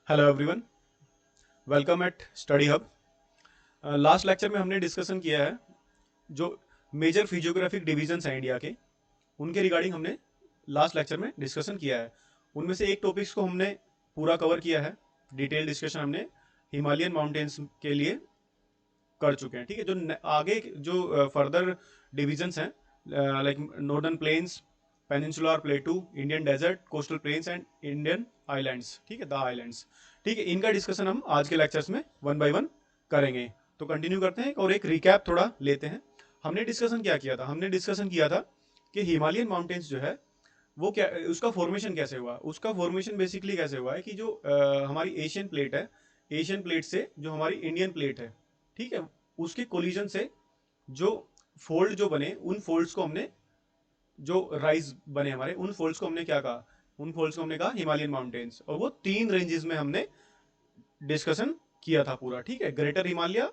Hello everyone, welcome eight study hub. Last lecture में हमने discussion किया है जो मेजर फिजियोग्राफिक डिवीजन्स हैं इंडिया के, उनके रिगार्डिंग हमने लास्ट लेक्चर में डिस्कशन किया है। उनमें से एक टॉपिक्स को हमने पूरा कवर किया है। डिटेल डिस्कशन हमने हिमालयन माउंटेन्स के लिए कर चुके हैं। ठीक है, जो आगे जो फर्दर डिविजन्स हैं like northern plains, peninsular plateau, Indian desert, coastal plains and Indian islands, ठीक है, द आइलैंड्स। ठीक है, इनका डिस्कशन हम आज के लेक्चर्स में वन बाय वन करेंगे। तो कंटिन्यू करते हैं और एक रिकैप थोड़ा लेते हैं। हमने डिस्कशन क्या किया था? हमने डिस्कशन किया था कि हिमालयन माउंटेन्स जो है वो क्या, उसका फॉर्मेशन कैसे हुआ। उसका फॉर्मेशन बेसिकली कैसे हुआ है कि जो हमारी एशियन प्लेट है, एशियन प्लेट से जो हमारी इंडियन प्लेट है, ठीक है, उसके कोलिजन से जो फोल्ड जो बने, उन फोल्ड्स को हमने, जो राइज बने हमारे, उन फोल्ड्स को हमने क्या कहा? उन फोल्ड्स को हमने कहा हिमालयन माउंटेन्स। और वो तीन रेंजेस में हमने डिस्कशन किया था पूरा। ठीक है, ग्रेटर हिमालय,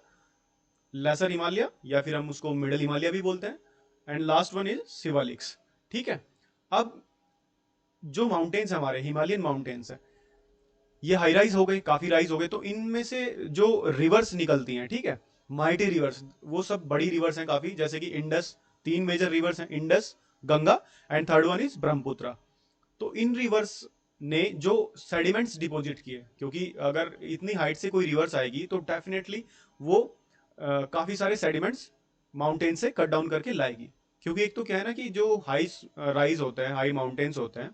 लेसर हिमालय, या फिर हम उसको मिडल हिमालय भी बोलते हैं, and last one is Shivaliks. ठीक है, अब जो माउंटेन्स हमारे हिमालयन माउंटेन्स है, ये हाई राइज हो गए, काफी राइज हो गए, तो इनमें से जो रिवर्स निकलती हैं, ठीक है, माइटी रिवर्स, वो सब बड़ी रिवर्स हैं काफी, जैसे कि इंडस। तीन मेजर रिवर्स हैं, Indus, Ganga and third one is Brahmaputra. तो इन रिवर्स ने जो सेडिमेंट्स डिपॉजिट किए, क्योंकि अगर इतनी हाइट से कोई रिवर्स आएगी तो डेफिनेटली वो काफी सारे सेडिमेंट्स माउंटेन से कट डाउन करके लाएगी। क्योंकि एक तो क्या है ना कि जो हाई राइज होते हैं, हाई माउंटेन्स होते हैं,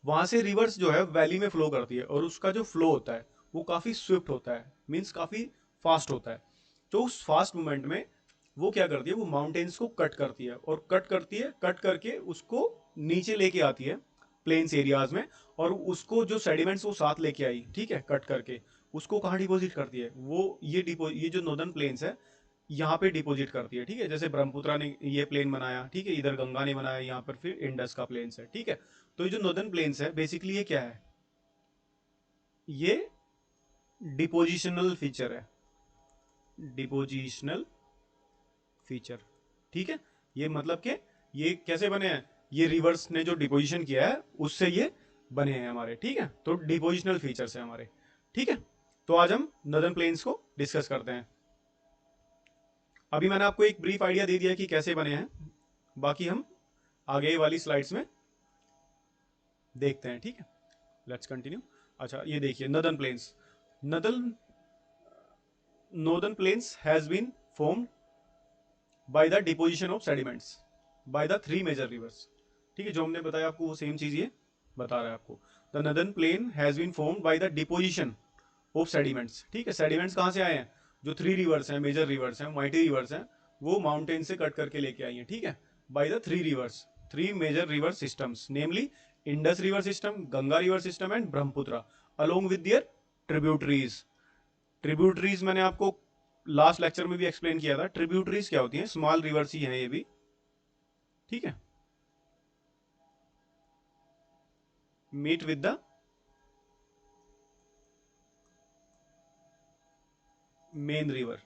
वहां से रिवर्स जो है वैली में फ्लो करती है, और उसका जो फ्लो होता है वो काफी स्विफ्ट होता है, मीन्स काफी फास्ट होता है। तो उस फास्ट मूवमेंट में वो क्या करती है, वो माउंटेन्स को कट करती है, और कट करती है, कट करके उसको नीचे लेके आती है प्लेन्स एरियाज में। और उसको जो सेडिमेंट्स वो साथ लेके आई, ठीक है, कट करके उसको कहाँ डिपॉजिट करती है? वो ये जो नॉर्दर्न प्लेन्स है यहाँ पे डिपॉजिट करती है। ठीक है, जैसे ब्रह्मपुत्रा ने ये प्लेन बनाया, ठीक है, इधर गंगा ने बनाया, यहाँ पर फिर इंडस का प्लेन्स है। ठीक है, तो ये जो नॉर्दर्न प्लेन्स है बेसिकली ये क्या है? ये डिपोजिशनल फीचर है, डिपोजिशनल फीचर। ठीक है, ये मतलब कि ये कैसे बने हैं? ये रिवर्स ने जो डिपोजिशन किया है उससे ये बने हैं हमारे। ठीक है, तो डिपोजिशनल फीचर्स है हमारे। ठीक है, तो आज हम नॉर्दर्न प्लेन्स को डिस्कस करते हैं। अभी मैंने आपको एक ब्रीफ आइडिया दे दिया कि कैसे बने हैं, बाकी हम आगे वाली स्लाइड्स में देखते हैं। ठीक है, लेट्स कंटिन्यू। अच्छा, ये देखिए northern plains. Northern northern plains has been formed by the deposition of sediments by the three major rivers. ठीक है, जो हमने बताया आपको वो सेम चीज ये बता रहा है आपको। The northern plain has been formed by the deposition of sediments. ठीक है, सेडिमेंट्स कहाँ से आए हैं? जो थ्री रिवर्स हैं, मेजर रिवर्स हैं, माइटी रिवर्स हैं, वो माउंटेन से कट करके लेके आई हैं। ठीक है, by the three rivers, three major river systems, namely Indus river system, Ganga river system and Brahmaputra, along with their tributaries. Tributaries मैंने आपको लास्ट लेक्चर में भी एक्सप्लेन किया था। ट्रिब्यूटरीज क्या होती हैं? स्मॉल रिवर्स ही हैं ये भी। ठीक है, meet with the main river.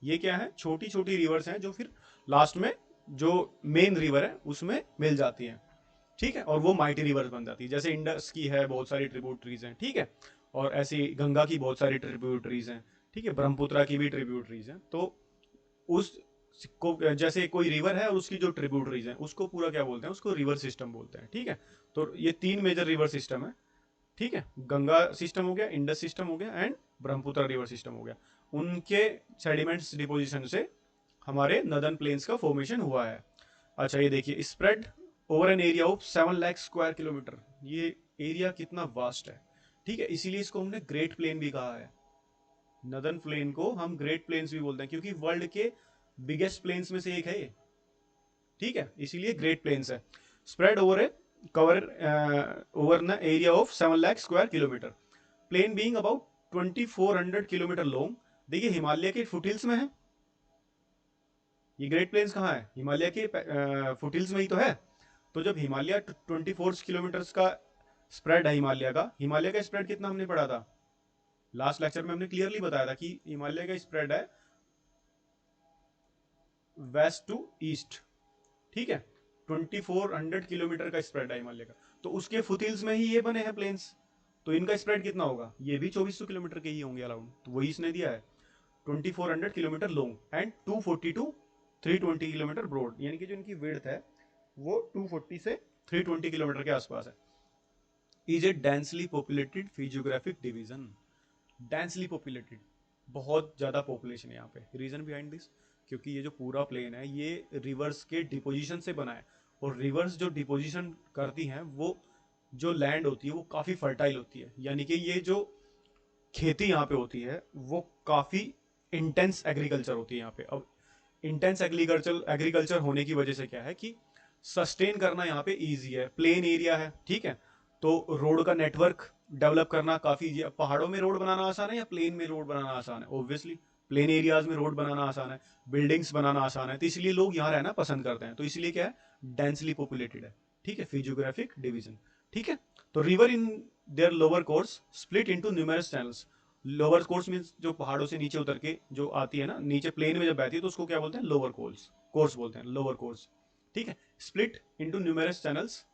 ये क्या है? छोटी छोटी रिवर्स हैं जो फिर लास्ट में जो मेन रिवर है उसमें मिल जाती हैं। ठीक है, और वो माइटी रिवर्स बन जाती है। जैसे इंडस की है बहुत सारी ट्रिब्यूटरीज हैं, ठीक है, और ऐसी गंगा की बहुत सारी ट्रिब्यूटरीज हैं, ठीक है, ब्रह्मपुत्रा की भी ट्रिब्यूटरीज हैं। तो उस को, जैसे कोई रिवर है और उसकी जो ट्रिब्यूटरीज हैं उसको पूरा क्या बोलते हैं? उसको रिवर सिस्टम बोलते हैं। ठीक है, तो ये तीन मेजर रिवर सिस्टम है। ठीक है, गंगा सिस्टम हो गया, इंडस सिस्टम हो गया एंड ब्रह्मपुत्र रिवर सिस्टम हो गया। उनके सेडिमेंट्स डिपोजिशन से हमारे नदन प्लेन्स का फॉर्मेशन हुआ है। अच्छा, ये देखिए, spread over an area of 7 lakh square kilometre. ये एरिया कितना वास्ट है। ठीक है, इसीलिए इसको हमने ग्रेट प्लेन भी कहा है। नदन प्लेन को हम ग्रेट प्लेन्स भी बोलते हैं, क्योंकि वर्ल्ड के बिगेस्ट प्लेन्स में से एक है ये। ठीक है, इसीलिए ग्रेट प्लेन्स है। Spread over a cover over an area of 7 lakh square kilometre, plain being about 2400 kilometre long. देखिए, हिमालय के फुटहिल्स में है ये ग्रेट प्लेन्स। कहाँ है? हिमालय के फुटहिल्स में ही तो है। तो जब हिमालय 24 किलोमीटर का स्प्रेड है, हिमालय का स्प्रेड कितना हमने पढ़ा था लास्ट लेक्चर में? हमने क्लियरली बताया था कि हिमालय का स्प्रेड है वेस्ट टू ईस्ट। ठीक है, 2400 किलोमीटर का स्प्रेड है हिमालय का। तो उसके फुटहिल्स में ही ये बने हैं प्लेन्स। तो इनका स्प्रेड कितना होगा, ये भी 2400 किलोमीटर के ही होंगे अराउंड, तो वही इसने दिया है 2400 kilometre long and 240 to 320 kilometre broad, यानी कि जो इनकी विड्थ है वो 240 से 320 किलोमीटर के आसपास है। Is a densely populated physiographic division. Densely populated, बहुत ज़्यादा पॉपुलेशन है यहाँ पे। रीजन बिहाइंड दिस, क्योंकि ये जो पूरा प्लेन है ये रिवर्स के डिपोजिशन से बना है, और रिवर्स जो डिपोजिशन करती हैं वो जो लैंड होती है वो काफ़ी फर्टाइल होती है, यानी कि ये जो खेती यहाँ पे होती है वो काफ़ी इंटेंस एग्रीकल्चर होती है यहाँ पे। अब इंटेंस एग्रीकल्चर होने की वजह से क्या है कि सस्टेन करना यहाँ पे ईजी है, प्लेन एरिया है, ठीक है, तो रोड का नेटवर्क डेवलप करना काफ़ी ईजी है। पहाड़ों में रोड बनाना आसान है या प्लेन में रोड बनाना आसान है? ऑब्वियसली प्लेन एरियाज में रोड बनाना आसान है, बिल्डिंग्स बनाना आसान है, तो इसलिए लोग यहाँ रहना पसंद करते हैं, तो इसलिए क्या है, डेंसली पॉपुलेटेड है, ठीक है, फिजियोग्राफिक डिवीजन, ठीक है। तो river in their lower course split into numerous channels. Lower course means जो पहाड़ों से नीचे उतर के जो आती है ना, नीचे प्लेन में जब बहती है तो उसको क्या बोलते हैं, लोअर कोर्स बोलते हैं, लोअर कोर्स, ठीक है। स्प्लिट इनटू न्यूमेरस चैनल्स,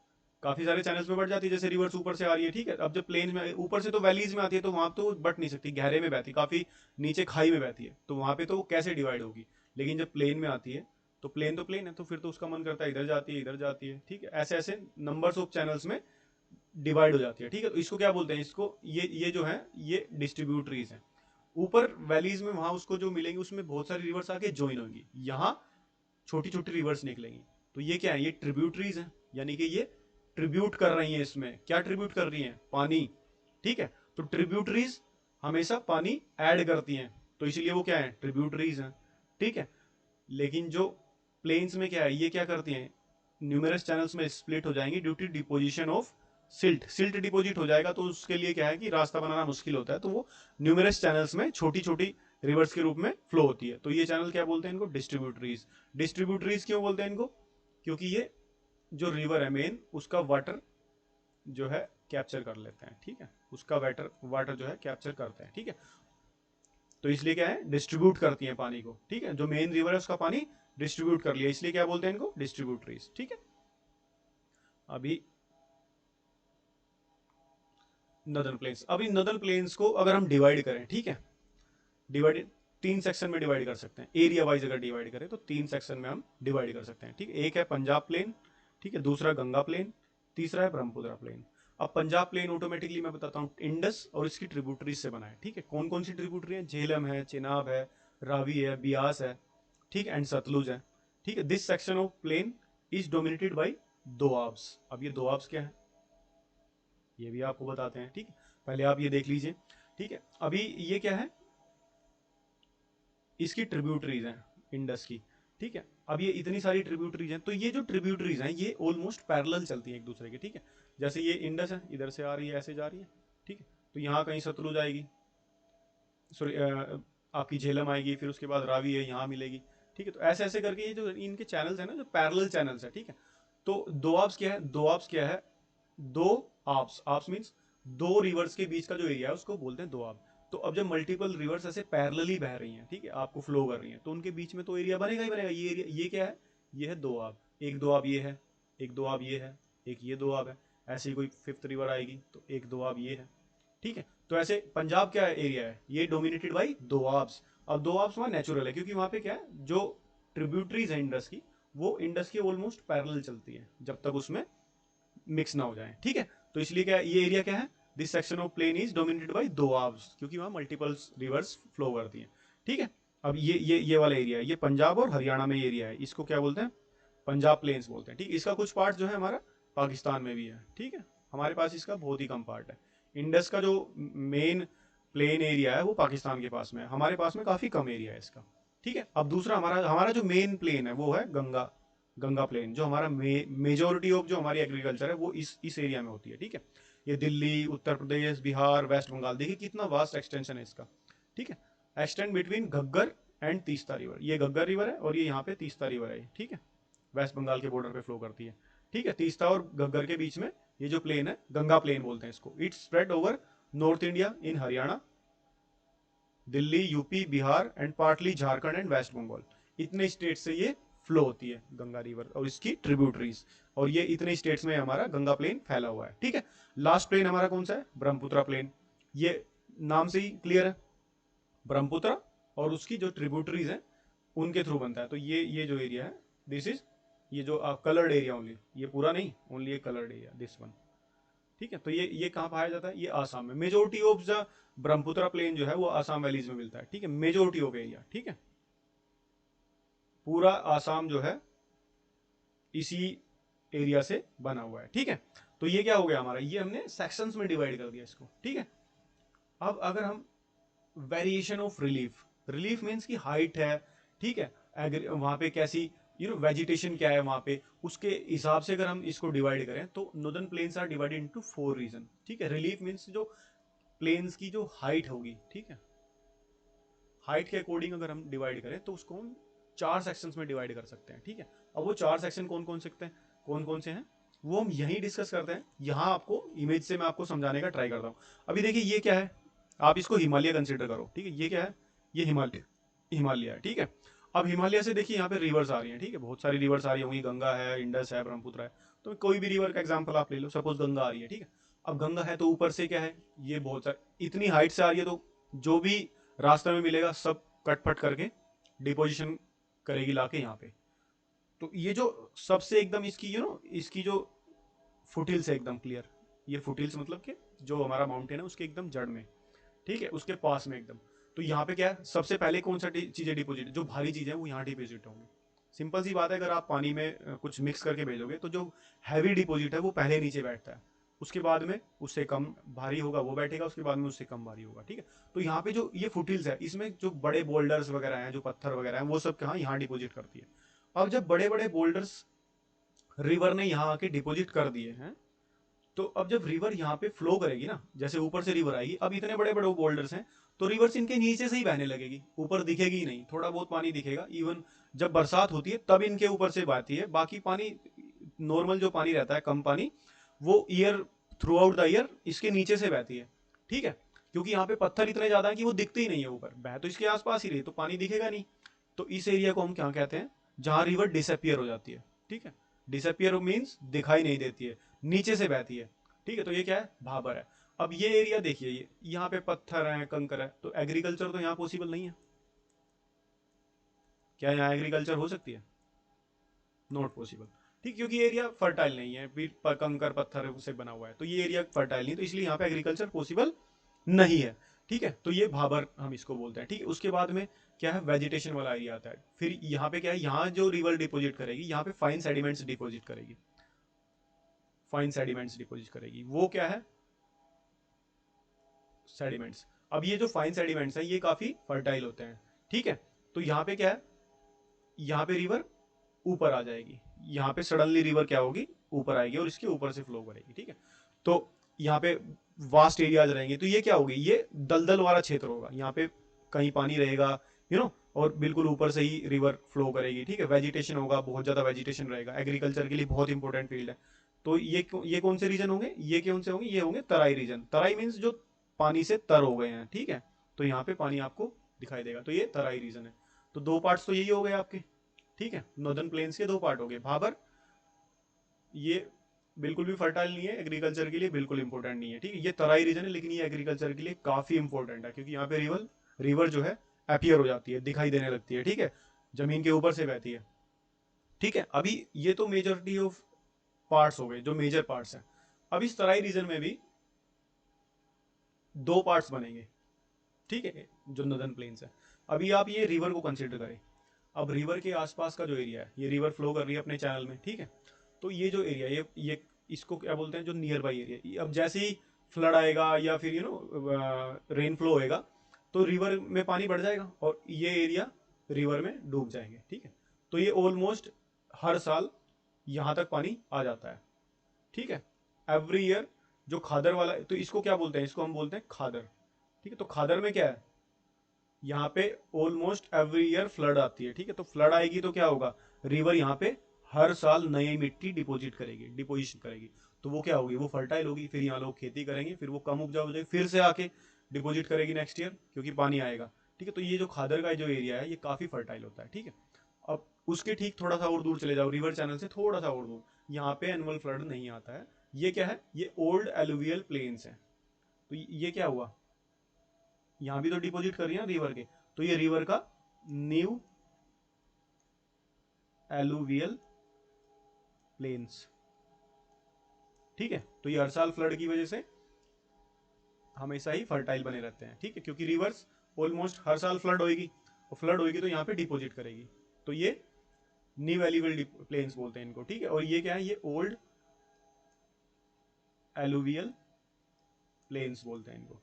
काफी सारे चैनल्स में बढ़ जाती है, जैसे रिवर्स ऊपर से आ रही है, ठीक है। अब जब प्लेन में ऊपर से तो वैलीज में आती है तो वहां तो बट नहीं सकती, गहरे में बहती, काफी नीचे खाई में बहती है, तो वहां पे तो कैसे डिवाइड होगी। लेकिन जब प्लेन में आती है तो प्लेन है, तो फिर तो उसका मन करता है इधर जाती है इधर जाती है, ठीक है, ऐसे ऐसे नंबर्स ऑफ चैनल्स में डिवाइड हो जाती है, ठीक है। तो इसको क्या बोलते हैं, इसको ये जो है ये डिस्ट्रीब्यूटरीज है। ऊपर वैलीज में वहां उसको जो मिलेंगी उसमें बहुत सारी रिवर्स आके ज्वाइन होंगी, यहाँ छोटी छोटी रिवर्स निकलेंगी, तो ये क्या है, ये ट्रिब्यूटरीज हैं, यानी कि ये ट्रिब्यूट कर रही हैं। इसमें क्या ट्रिब्यूट कर रही हैं, पानी, ठीक है। तो ट्रिब्यूटरीज हमेशा पानी ऐड करती हैं, तो इसीलिए वो क्या है, ट्रिब्यूटरीज हैं, ठीक है। लेकिन जो प्लेन्स में क्या है, ये क्या करती हैं, न्यूमेरस चैनल्स में स्प्लिट हो जाएंगी due to deposition of silt deposit हो जाएगा, तो उसके लिए क्या है कि रास्ता बनाना मुश्किल होता है, तो वो न्यूमेरस चैनल्स में छोटी छोटी रिवर्स के रूप में फ्लो होती है, तो ये चैनल क्या बोलते हैं इनको, डिस्ट्रीब्यूटरीज। डिस्ट्रीब्यूटरीज क्यों बोलते हैं इनको, क्योंकि ये जो रिवर है मेन उसका वाटर जो है कैप्चर कर लेते हैं, ठीक है, उसका वाटर जो है कैप्चर करते हैं, ठीक है, तो इसलिए क्या है, डिस्ट्रीब्यूट करती हैं पानी को, ठीक है, जो मेन रिवर है उसका पानी डिस्ट्रीब्यूट कर लिया, इसलिए क्या बोलते हैं इनको, डिस्ट्रीब्यूटरीज, ठीक है। अभी नदर्न प्लेन्स, अभी नदर्न प्लेन्स को अगर हम डिवाइड करें, ठीक है, डिवाइड तीन सेक्शन में डिवाइड कर सकते हैं, एरिया वाइज अगर डिवाइड करें तो तीन सेक्शन में हम डिवाइड कर सकते हैं, ठीक है। एक है पंजाब प्लेन, ठीक है, दूसरा गंगा प्लेन, तीसरा है ब्रह्मपुत्र प्लेन। अब पंजाब प्लेन ऑटोमेटिकली मैं बताता हूँ इंडस और इसकी ट्रिब्यूटरीज से बना है, ठीक है। कौन कौन सी ट्रिब्यूटरी है, झेलम है, चिनाब है, रावी है, बियास है, ठीक है, एंड सतलुज है, ठीक है। This section of plain is dominated by doabs. अब ये दोआब्स क्या है ये भी आपको बताते हैं, ठीक है, पहले आप ये देख लीजिए, ठीक है। अभी ये क्या है, इसकी ट्रिब्यूटरीज हैं इंडस की, ठीक है। अब ये इतनी सारी ट्रिब्यूटरीज हैं, तो ये जो ट्रिब्यूटरीज हैं ये ऑलमोस्ट पैरेलल चलती हैं एक दूसरे के, ठीक है। जैसे ये इंडस है, इधर से आ रही है ऐसे जा रही है, ठीक है, तो यहाँ कहीं सतलुज आएगी, सॉरी आपकी झेलम आएगी, फिर उसके बाद रावी है यहाँ मिलेगी, ठीक है। तो ऐसे ऐसे करके ये जो इनके चैनल्स है ना, जो पैरेलल चैनल्स है, ठीक है। तो दोआब्स क्या है, दोआब्स क्या है, दो आप्स, आप्स मीन्स दो रिवर्स के बीच का जो एरिया है उसको बोलते हैं दोआब। तो अब जब मल्टीपल रिवर्स ऐसे पैरेलली बह रही हैं, ठीक है, आपको फ्लो कर रही हैं, तो उनके बीच में तो एरिया बनेगा ही बनेगा। ये एरिया ये क्या है, ये है दोआब, एक दोआब ये है, एक दोआब ये है, एक ये दोआब है, ऐसी कोई फिफ्थ रिवर आएगी तो एक दोआब ये है, ठीक है। तो ऐसे पंजाब क्या एरिया है, ये डोमिनेटेड बाई दोआब्स। अब दोआब्स वहाँ नेचुरल है, क्योंकि वहाँ पे क्या है, जो ट्रिब्यूटरीज है इंडस की वो इंडस के ऑलमोस्ट पैरेलल चलती है जब तक उसमें मिक्स ना हो जाए, ठीक है। तो इसलिए क्या ये एरिया क्या है, this section of plain is dominated by doabs, क्योंकि वहां मल्टीपल रिवर्स फ्लो करती हैं, ठीक है। अब ये वाला एरिया है, ये पंजाब और हरियाणा में एरिया है, इसको क्या बोलते हैं, पंजाब प्लेन्स बोलते हैं, ठीक। इसका कुछ पार्ट जो है हमारा पाकिस्तान में भी है, ठीक है, हमारे पास इसका बहुत ही कम पार्ट है। इंडस का जो मेन प्लेन एरिया है वो पाकिस्तान के पास में है, हमारे पास में काफी कम एरिया है इसका, ठीक है। अब दूसरा हमारा हमारा जो मेन प्लेन है वो है गंगा प्लेन, जो हमारा मेजोरिटी ऑफ जो हमारी एग्रीकल्चर है वो इस एरिया में होती है, ठीक है। ये दिल्ली, उत्तर प्रदेश, बिहार, वेस्ट बंगाल, देखिए कितना वास्ट एक्सटेंशन है इसका, ठीक है। Extend between Ghaggar and Teesta river, ये घग्गर रिवर है और ये यहाँ पे तीस्ता रिवर है, ठीक है, वेस्ट बंगाल के बॉर्डर पे फ्लो करती है, ठीक है। तीस्ता और घग्गर के बीच में ये जो प्लेन है गंगा प्लेन बोलते हैं इसको। It's spread over north India in Haryana, Delhi, UP, Bihar and partly Jharkhand and West Bengal, इतने स्टेट से ये फ्लो होती है गंगा रिवर और इसकी ट्रिब्यूटरीज, और ये इतने स्टेट्स में हमारा गंगा प्लेन फैला हुआ है। ठीक है, लास्ट प्लेन हमारा कौन सा है? ब्रह्मपुत्र प्लेन। ये नाम से ही क्लियर है, ब्रह्मपुत्र और उसकी जो ट्रिब्यूटरीज हैं उनके थ्रू बनता है। तो ये जो एरिया है, दिस इज, ये जो कलर्ड एरिया ओनली, ये पूरा नहीं, ओनली ये कलर्ड एरिया, दिस वन। ठीक है, तो ये कहाँ पाया जाता है? ये आसाम में। Majority of the Brahmaputra plain जो है वो आसाम वैलीज में मिलता है। ठीक है, मेजोरिटी ऑफ एरिया। ठीक है, पूरा आसाम जो है इसी एरिया से बना हुआ है। ठीक है, तो ये क्या हो गया हमारा, ये हमने सेक्शंस में डिवाइड कर दिया इसको। ठीक है, अब अगर हम variation of relief, relief means की हाइट है, ठीक है, वहां पे कैसी वेजिटेशन क्या है वहां पे, उसके हिसाब से अगर हम इसको डिवाइड करें तो northern plains are divided into 4 region. ठीक है, रिलीफ मीन्स जो प्लेन्स की जो हाइट होगी, ठीक है, हाइट के अकॉर्डिंग अगर हम डिवाइड करें तो उसको हम 4 सेक्शंस में डिवाइड कर सकते हैं। ठीक है, अब वो 4 सेक्शन कौन कौन सकते हैं, कौन कौन से हैं, वो हम यहीं डिस्कस करते हैं। यहाँ आपको इमेज से मैं आपको समझाने का ट्राई करता हूँ। अभी देखिए ये क्या है, आप इसको हिमालय कंसिडर करो। ठीक है, ये क्या है, ये हिमालय, हिमालय है। ठीक है, अब हिमालय से देखिए यहाँ पे रिवर्स आ रही हैं। ठीक है, बहुत सारी रिवर्स आ रही होंगी, गंगा है, इंडस है, ब्रह्मपुत्र है, तो कोई भी रिवर का एग्जाम्पल आप ले लो, सपोज गंगा आ रही है। ठीक है, अब गंगा है तो ऊपर से क्या है, ये बहुत सारी इतनी हाइट से आ रही है, तो जो भी रास्ते में मिलेगा सब कटफट करके डिपोजिशन करेगी लाके यहाँ पे। तो ये जो सबसे एकदम इसकी इसकी जो फुटिल्स है एकदम क्लियर, ये फुटिल्स मतलब कि जो हमारा माउंटेन है उसके एकदम जड़ में, ठीक है, उसके पास में एकदम। तो यहाँ पे क्या है, सबसे पहले कौन सा चीजें डिपोजिट, जो भारी चीजें वो यहाँ डिपोजिट होंगी। सिंपल सी बात है, अगर आप पानी में कुछ मिक्स करके भेजोगे तो जो हैवी डिपोजिट है वो पहले नीचे बैठता है, उसके बाद में उससे कम भारी होगा वो बैठेगा, उसके बाद में उससे कम भारी होगा। ठीक है, तो यहाँ पे जो ये फुटिल्स है इसमें जो बड़े बोल्डर्स वगैरह हैं, जो पत्थर वगैरह हैं, वो सब कहाँ यहाँ डिपोजिट करती है। अब जब बड़े बड़े बोल्डर्स रिवर ने यहाँ आके डिपोजिट कर दिए हैं, तो अब जब रिवर यहाँ पे फ्लो करेगी ना, जैसे ऊपर से रिवर आएगी, अब इतने बड़े बड़े बोल्डर्स हैं तो रिवर्स इनके नीचे से ही बहने लगेगी, ऊपर दिखेगी ही नहीं, थोड़ा बहुत पानी दिखेगा। इवन जब बरसात होती है तब इनके ऊपर से बहती है, बाकी पानी नॉर्मल जो पानी रहता है, कम पानी, वो year through out the year इसके नीचे से बहती है। ठीक है, क्योंकि यहाँ पे पत्थर इतने ज्यादा है कि वो दिखते ही नहीं है, ऊपर बह तो इसके आसपास ही रही तो पानी दिखेगा नहीं। तो इस एरिया को हम क्या कहते हैं, जहां रिवर डिसअपियर हो जाती है। ठीक है, डिसअपियर मीन्स दिखाई नहीं देती है, नीचे से बहती है। ठीक है, तो ये क्या है, भाबर है। अब ये एरिया देखिए, ये यहाँ पे पत्थर है, कंकर है, तो एग्रीकल्चर तो यहाँ पॉसिबल नहीं है। क्या यहाँ एग्रीकल्चर हो सकती है? Not possible. ठीक, क्योंकि एरिया फर्टाइल नहीं है, कंकर पत्थर से बना हुआ है, तो ये एरिया फर्टाइल नहीं, तो इसलिए यहाँ पे एग्रीकल्चर पॉसिबल नहीं है। ठीक है, तो ये भाबर हम इसको बोलते हैं। ठीक है, उसके बाद में क्या है, वेजिटेशन वाला एरिया आता है। फिर यहाँ पे क्या है, यहाँ जो रिवर डिपोजिट करेगी, यहाँ पे फाइन सेडिमेंट्स डिपोजिट करेगी, फाइन सेडिमेंट्स डिपोजिट करेगी, वो क्या है, सेडिमेंट्स। अब ये जो फाइन सेडिमेंट्स हैं ये काफी फर्टाइल होते हैं। ठीक है, तो यहाँ पे क्या है, यहाँ पे रिवर ऊपर आ जाएगी, यहाँ पे सडनली रिवर क्या होगी, ऊपर आएगी और इसके ऊपर से फ्लो करेगी। ठीक है, तो यहाँ पे वास्ट एरियाज रहेंगे, तो ये क्या होगी, ये दलदल वाला क्षेत्र होगा, यहाँ पे कहीं पानी रहेगा, और बिल्कुल ऊपर से ही रिवर फ्लो करेगी। ठीक है, वेजिटेशन होगा, बहुत ज्यादा वेजिटेशन रहेगा, एग्रीकल्चर के लिए बहुत इंपॉर्टेंट फील्ड है। तो ये कौन से रीजन होंगे, ये कौन से होंगे, ये होंगे तराई रीजन। तराई मीन्स जो पानी से तर हो गए हैं। ठीक है, तो यहाँ पे पानी आपको दिखाई देगा, तो ये तराई रीजन है। तो दो पार्ट्स तो यही हो गए आपके। ठीक है, नॉर्दर्न प्लेन्स के दो पार्ट हो गए, भाबर, ये बिल्कुल भी फर्टाइल नहीं है, एग्रीकल्चर के लिए बिल्कुल इंपॉर्टेंट नहीं है। ठीक है, ये तराई रीजन है, लेकिन ये एग्रीकल्चर के लिए काफी इंपॉर्टेंट है, क्योंकि यहाँ पे रिवर रिवर जो है अपियर हो जाती है, दिखाई देने लगती है। ठीक है, जमीन के ऊपर से बहती है। ठीक है, अभी ये तो मेजोरिटी ऑफ पार्ट्स हो गए जो मेजर पार्ट्स हैं। अब इस तराई रीजन में भी दो पार्ट्स बनेंगे। ठीक है, जो नॉर्दर्न प्लेन्स है। अभी आप ये रिवर को कंसिडर करें, अब रिवर के आसपास का जो एरिया है, ये रिवर फ्लो कर रही है अपने चैनल में। ठीक है, तो ये जो एरिया, ये इसको क्या बोलते हैं, जो नियर बाई एरिया, अब जैसे ही फ्लड आएगा या फिर रेन फ्लो होएगा तो रिवर में पानी बढ़ जाएगा और ये एरिया रिवर में डूब जाएंगे। ठीक है, तो ये ऑलमोस्ट हर साल यहाँ तक पानी आ जाता है। ठीक है, एवरी ईयर। जो खादर वाला, तो इसको क्या बोलते हैं, इसको हम बोलते हैं खादर। ठीक है, तो खादर में क्या है, यहाँ पे ऑलमोस्ट एवरी ईयर फ्लड आती है। ठीक है, तो फ्लड आएगी तो क्या होगा, रिवर यहाँ पे हर साल नई मिट्टी डिपोजिट करेगी, डिपोजिशन करेगी, तो वो क्या होगी, वो फर्टाइल होगी, फिर यहाँ लोग खेती करेंगे, फिर वो कम उपजाऊ हो जाएगी, फिर से आके डिपोजिट करेगी नेक्स्ट ईयर, क्योंकि पानी आएगा। ठीक है, तो ये जो खादर का जो एरिया है ये काफी फर्टाइल होता है। ठीक है, अब उसके ठीक थोड़ा सा और दूर चले जाओ, रिवर चैनल से थोड़ा सा और दूर, यहाँ पे एनुअल फ्लड नहीं आता है। ये क्या है, ये ओल्ड एलुवियल प्लेन्स है। तो ये क्या हुआ, यहाँ भी तो डिपॉजिट कर रही है रिवर के, तो ये रिवर का न्यू एलुवियल प्लेन्स, ठीक है। तो ये हर साल फ्लड की वजह से हमेशा ही फर्टाइल बने रहते हैं, ठीक है, क्योंकि रिवर्स ऑलमोस्ट हर साल फ्लड होगी, और फ्लड होगी तो यहाँ पे डिपॉजिट करेगी। तो ये न्यू एलुवियल प्लेन्स बोलते हैं इनको, ठीक है। और ये क्या है, ये ओल्ड एलुवियल प्लेन्स बोलते हैं इनको।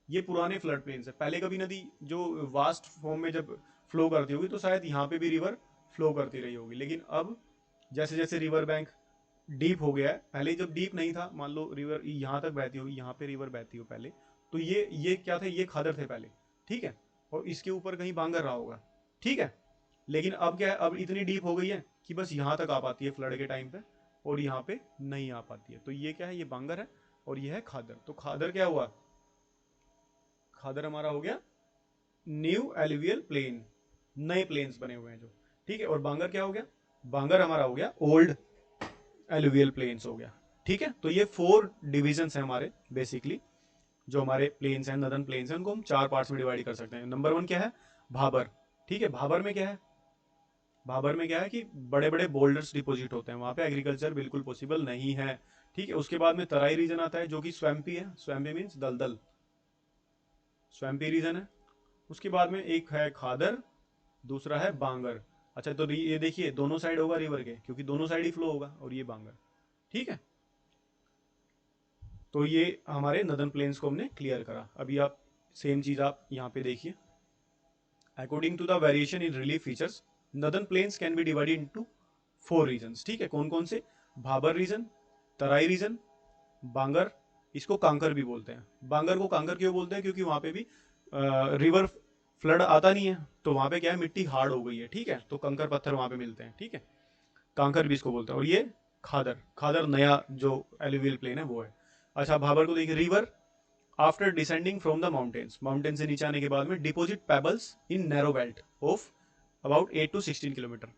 ये पुराने फ्लड प्लेन्स है। पहले कभी नदी जो वास्ट फॉर्म में जब फ्लो करती होगी तो शायद यहाँ पे भी रिवर फ्लो करती रही होगी, लेकिन अब जैसे जैसे रिवर बैंक डीप हो गया है, पहले जब डीप नहीं था, मान लो रिवर यहाँ तक बहती होगी, यहाँ पे रिवर बहती हो पहले, तो ये क्या थे, ये खादर थे पहले, ठीक है, और इसके ऊपर कहीं बांगर रहा होगा, ठीक है। लेकिन अब क्या है, अब इतनी डीप हो गई है कि बस यहाँ तक आ पाती है फ्लड के टाइम पे, और यहाँ पे नहीं आ पाती है। तो ये क्या है, ये बांगर है, और ये है खादर। तो खादर क्या हुआ, खादर हमारा हो गया न्यू एलुवियल प्लेन, नए प्लेन्स बने हुए हैं जो, ठीक है। और बांगर क्या हो गया, बांगर हमारा हो गया ओल्ड एलुवियल प्लेन्स हो गया, ठीक है। तो ये 4 डिविजन्स हैं हमारे बेसिकली, जो हमारे प्लेन्स हैं, नदर्न प्लेन्स हैं, उनको हम 4 पार्ट्स में डिवाइड कर सकते हैं। नंबर 1 क्या है, भाबर, ठीक है। भाबर में क्या है, भाबर में क्या है कि बड़े बड़े बोल्डर्स डिपोजिट होते हैं, वहां पे एग्रीकल्चर बिल्कुल पॉसिबल नहीं है, ठीक है। उसके बाद में तराई रीजन आता है जो कि स्वैम्पी है, स्वैम्पी मीन्स दलदल, स्वैम्पी रीजन है। उसके बाद में एक है खादर, दूसरा है बांगर। अच्छा, तो ये देखिए दोनों साइड होगा रिवर के, क्योंकि दोनों साइड ही फ्लो होगा, और ये बांगर, ठीक है। तो ये हमारे नदर्न प्लेन्स को हमने क्लियर करा। अभी आप सेम चीज आप यहाँ पे देखिए, according to the variation in relief features northern plains can be divided into 4 regions, ठीक है। कौन कौन से, भाबर रीजन, तराई रीजन, बांगर, इसको कांकर भी बोलते हैं। बांगर को कांकर क्यों बोलते हैं, क्योंकि वहां पे भी रिवर फ्लड आता नहीं है, तो वहां पे क्या है, मिट्टी हार्ड हो गई है, ठीक है, तो कंकर पत्थर वहां पे मिलते हैं, ठीक है, कांकर भी इसको बोलते हैं। और ये खादर, खादर नया जो एलुवियल प्लेन है वो है। अच्छा, भाबर को देखिए, river after descending from the mountains, mountain से नीचे आने के बाद में deposit pebbles in narrow belt of about 8 to 16 kilometre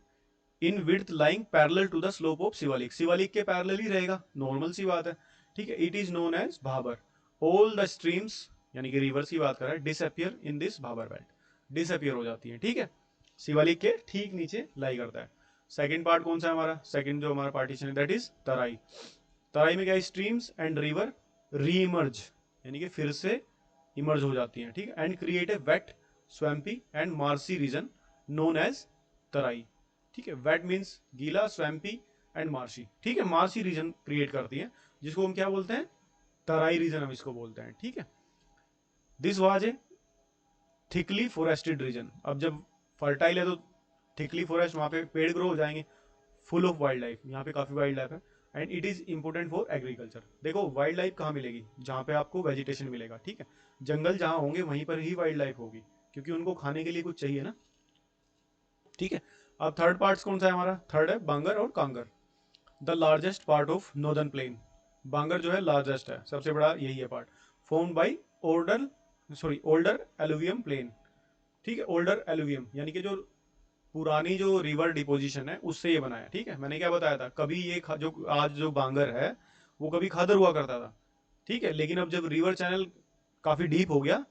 in width lying parallel to the slope of Shivalik, Shivalik के पैरेलल ही रहेगा, नॉर्मल सी बात है, ठीक है। It is known as Bhabar. All the streams, यानी कि रिवर्स की बात कर रहा है, disappear in this Bhabar belt, disappear हो जाती है, ठीक है, शिवालिक के ठीक नीचे लाई करता है। सेकंड पार्ट कौन सा है हमारा, सेकंड जो हमारा पार्टीशन है दैट इज तराई। तराई में क्या, स्ट्रीम्स एंड रिवर री इमर्ज, यानी कि फिर से इमर्ज हो जाती हैं, ठीक है, and create a wet swampy and marshy region known as Terai, ठीक है। वेट मीन्स गीला, स्वैम्पी एंड मार्शी, ठीक है, मार्शी रीजन क्रिएट करती है, जिसको हम क्या बोलते हैं, तराई रीजन हम इसको बोलते हैं, ठीक है। This was a thickly forested region. अब जब फर्टाइल है तो थिकली फॉरेस्ट, वहां पे पेड़ ग्रो हो जाएंगे, फुल ऑफ वाइल्ड लाइफ, यहाँ पे काफी वाइल्ड लाइफ है, and it is important for agriculture. देखो वाइल्ड लाइफ कहाँ मिलेगी, जहाँ पे आपको वेजिटेशन मिलेगा, ठीक है, जंगल जहाँ होंगे वहीं पर ही वाइल्ड लाइफ होगी, क्योंकि उनको खाने के लिए कुछ चाहिए ना, ठीक है। अब थर्ड पार्ट कौन सा है हमारा, थर्ड है बांगर और कांगर, the largest part of northern plain. Bhangar जो है लार्जेस्ट है, सबसे बड़ा यही है part, formed by older alluvium plain, ठीक है, ओल्डर एलुवियम यानी कि जो पुरानी जो रिवर डिपोजिशन है उससे ये बना है, ठीक है। मैंने क्या बताया था, कभी ये जो आज जो बांगर है वो कभी खादर हुआ करता था, ठीक है, लेकिन अब जब रिवर चैनल काफी डीप हो गया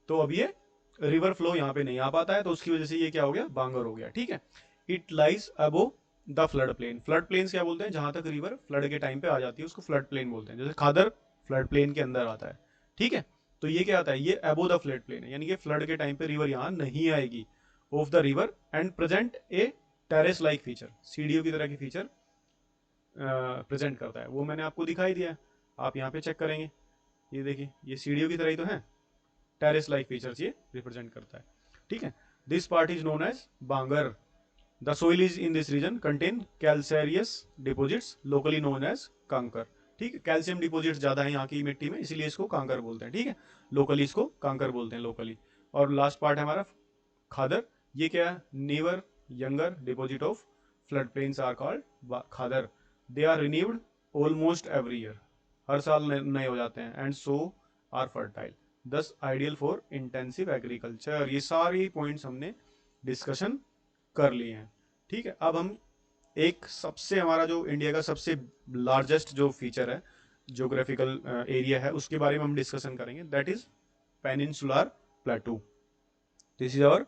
तो अब ये रिवर फ्लो यहाँ पे नहीं आ पाता है, तो उसकी वजह से ये क्या हो गया, बांगर हो गया, ठीक है। It lies above the flood plain, flood plain क्या बोलते हैं, जहां तक रिवर फ्लड के टाइम पे आ जाती है उसको फ्लड प्लेन बोलते हैं, जैसे खादर फ्लड प्लेन के अंदर आता है, ठीक है। तो ये क्या आता है, ये अबो द फ्लड प्लेन है, यानी कि फ्लड के टाइम पे रिवर यहाँ नहीं आएगी of the river, and present A terrace like feature, सीढ़ियों की तरह की फीचर प्रेजेंट करता है, वो मैंने आपको दिखाई दिया, आप यहाँ पे चेक करेंगे, ये देखिए ये सीढ़ियों की तरह ही तो है, टेरेस लाइक फीचर्स ये रिप्रेजेंट करता है, ठीक है। This part is known as Bangar. The soil is in this region contain calcareous deposits locally known as kankar, ठीक है, कैल्शियम डिपोजिट्स ज्यादा है यहाँ की मिट्टी में, इसीलिए इसको कांकर बोलते हैं, ठीक है, लोकली इसको कांकर बोलते हैं लोकली। और लास्ट पार्ट है हमारा खादर, ये क्या है, newer younger deposit of flood plains are called Khadar, they are renewed almost every year, हर साल नए हो जाते हैं, and so are fertile, thus ideal for intensive agriculture. ये सारी पॉइंट्स हमने डिस्कशन कर लिए हैं, ठीक है, अब हम एक सबसे हमारा जो इंडिया का सबसे लार्जेस्ट जो फीचर है, ज्योग्राफिकल एरिया है, उसके बारे में हम डिस्कशन करेंगे, that is peninsular plateau. This is our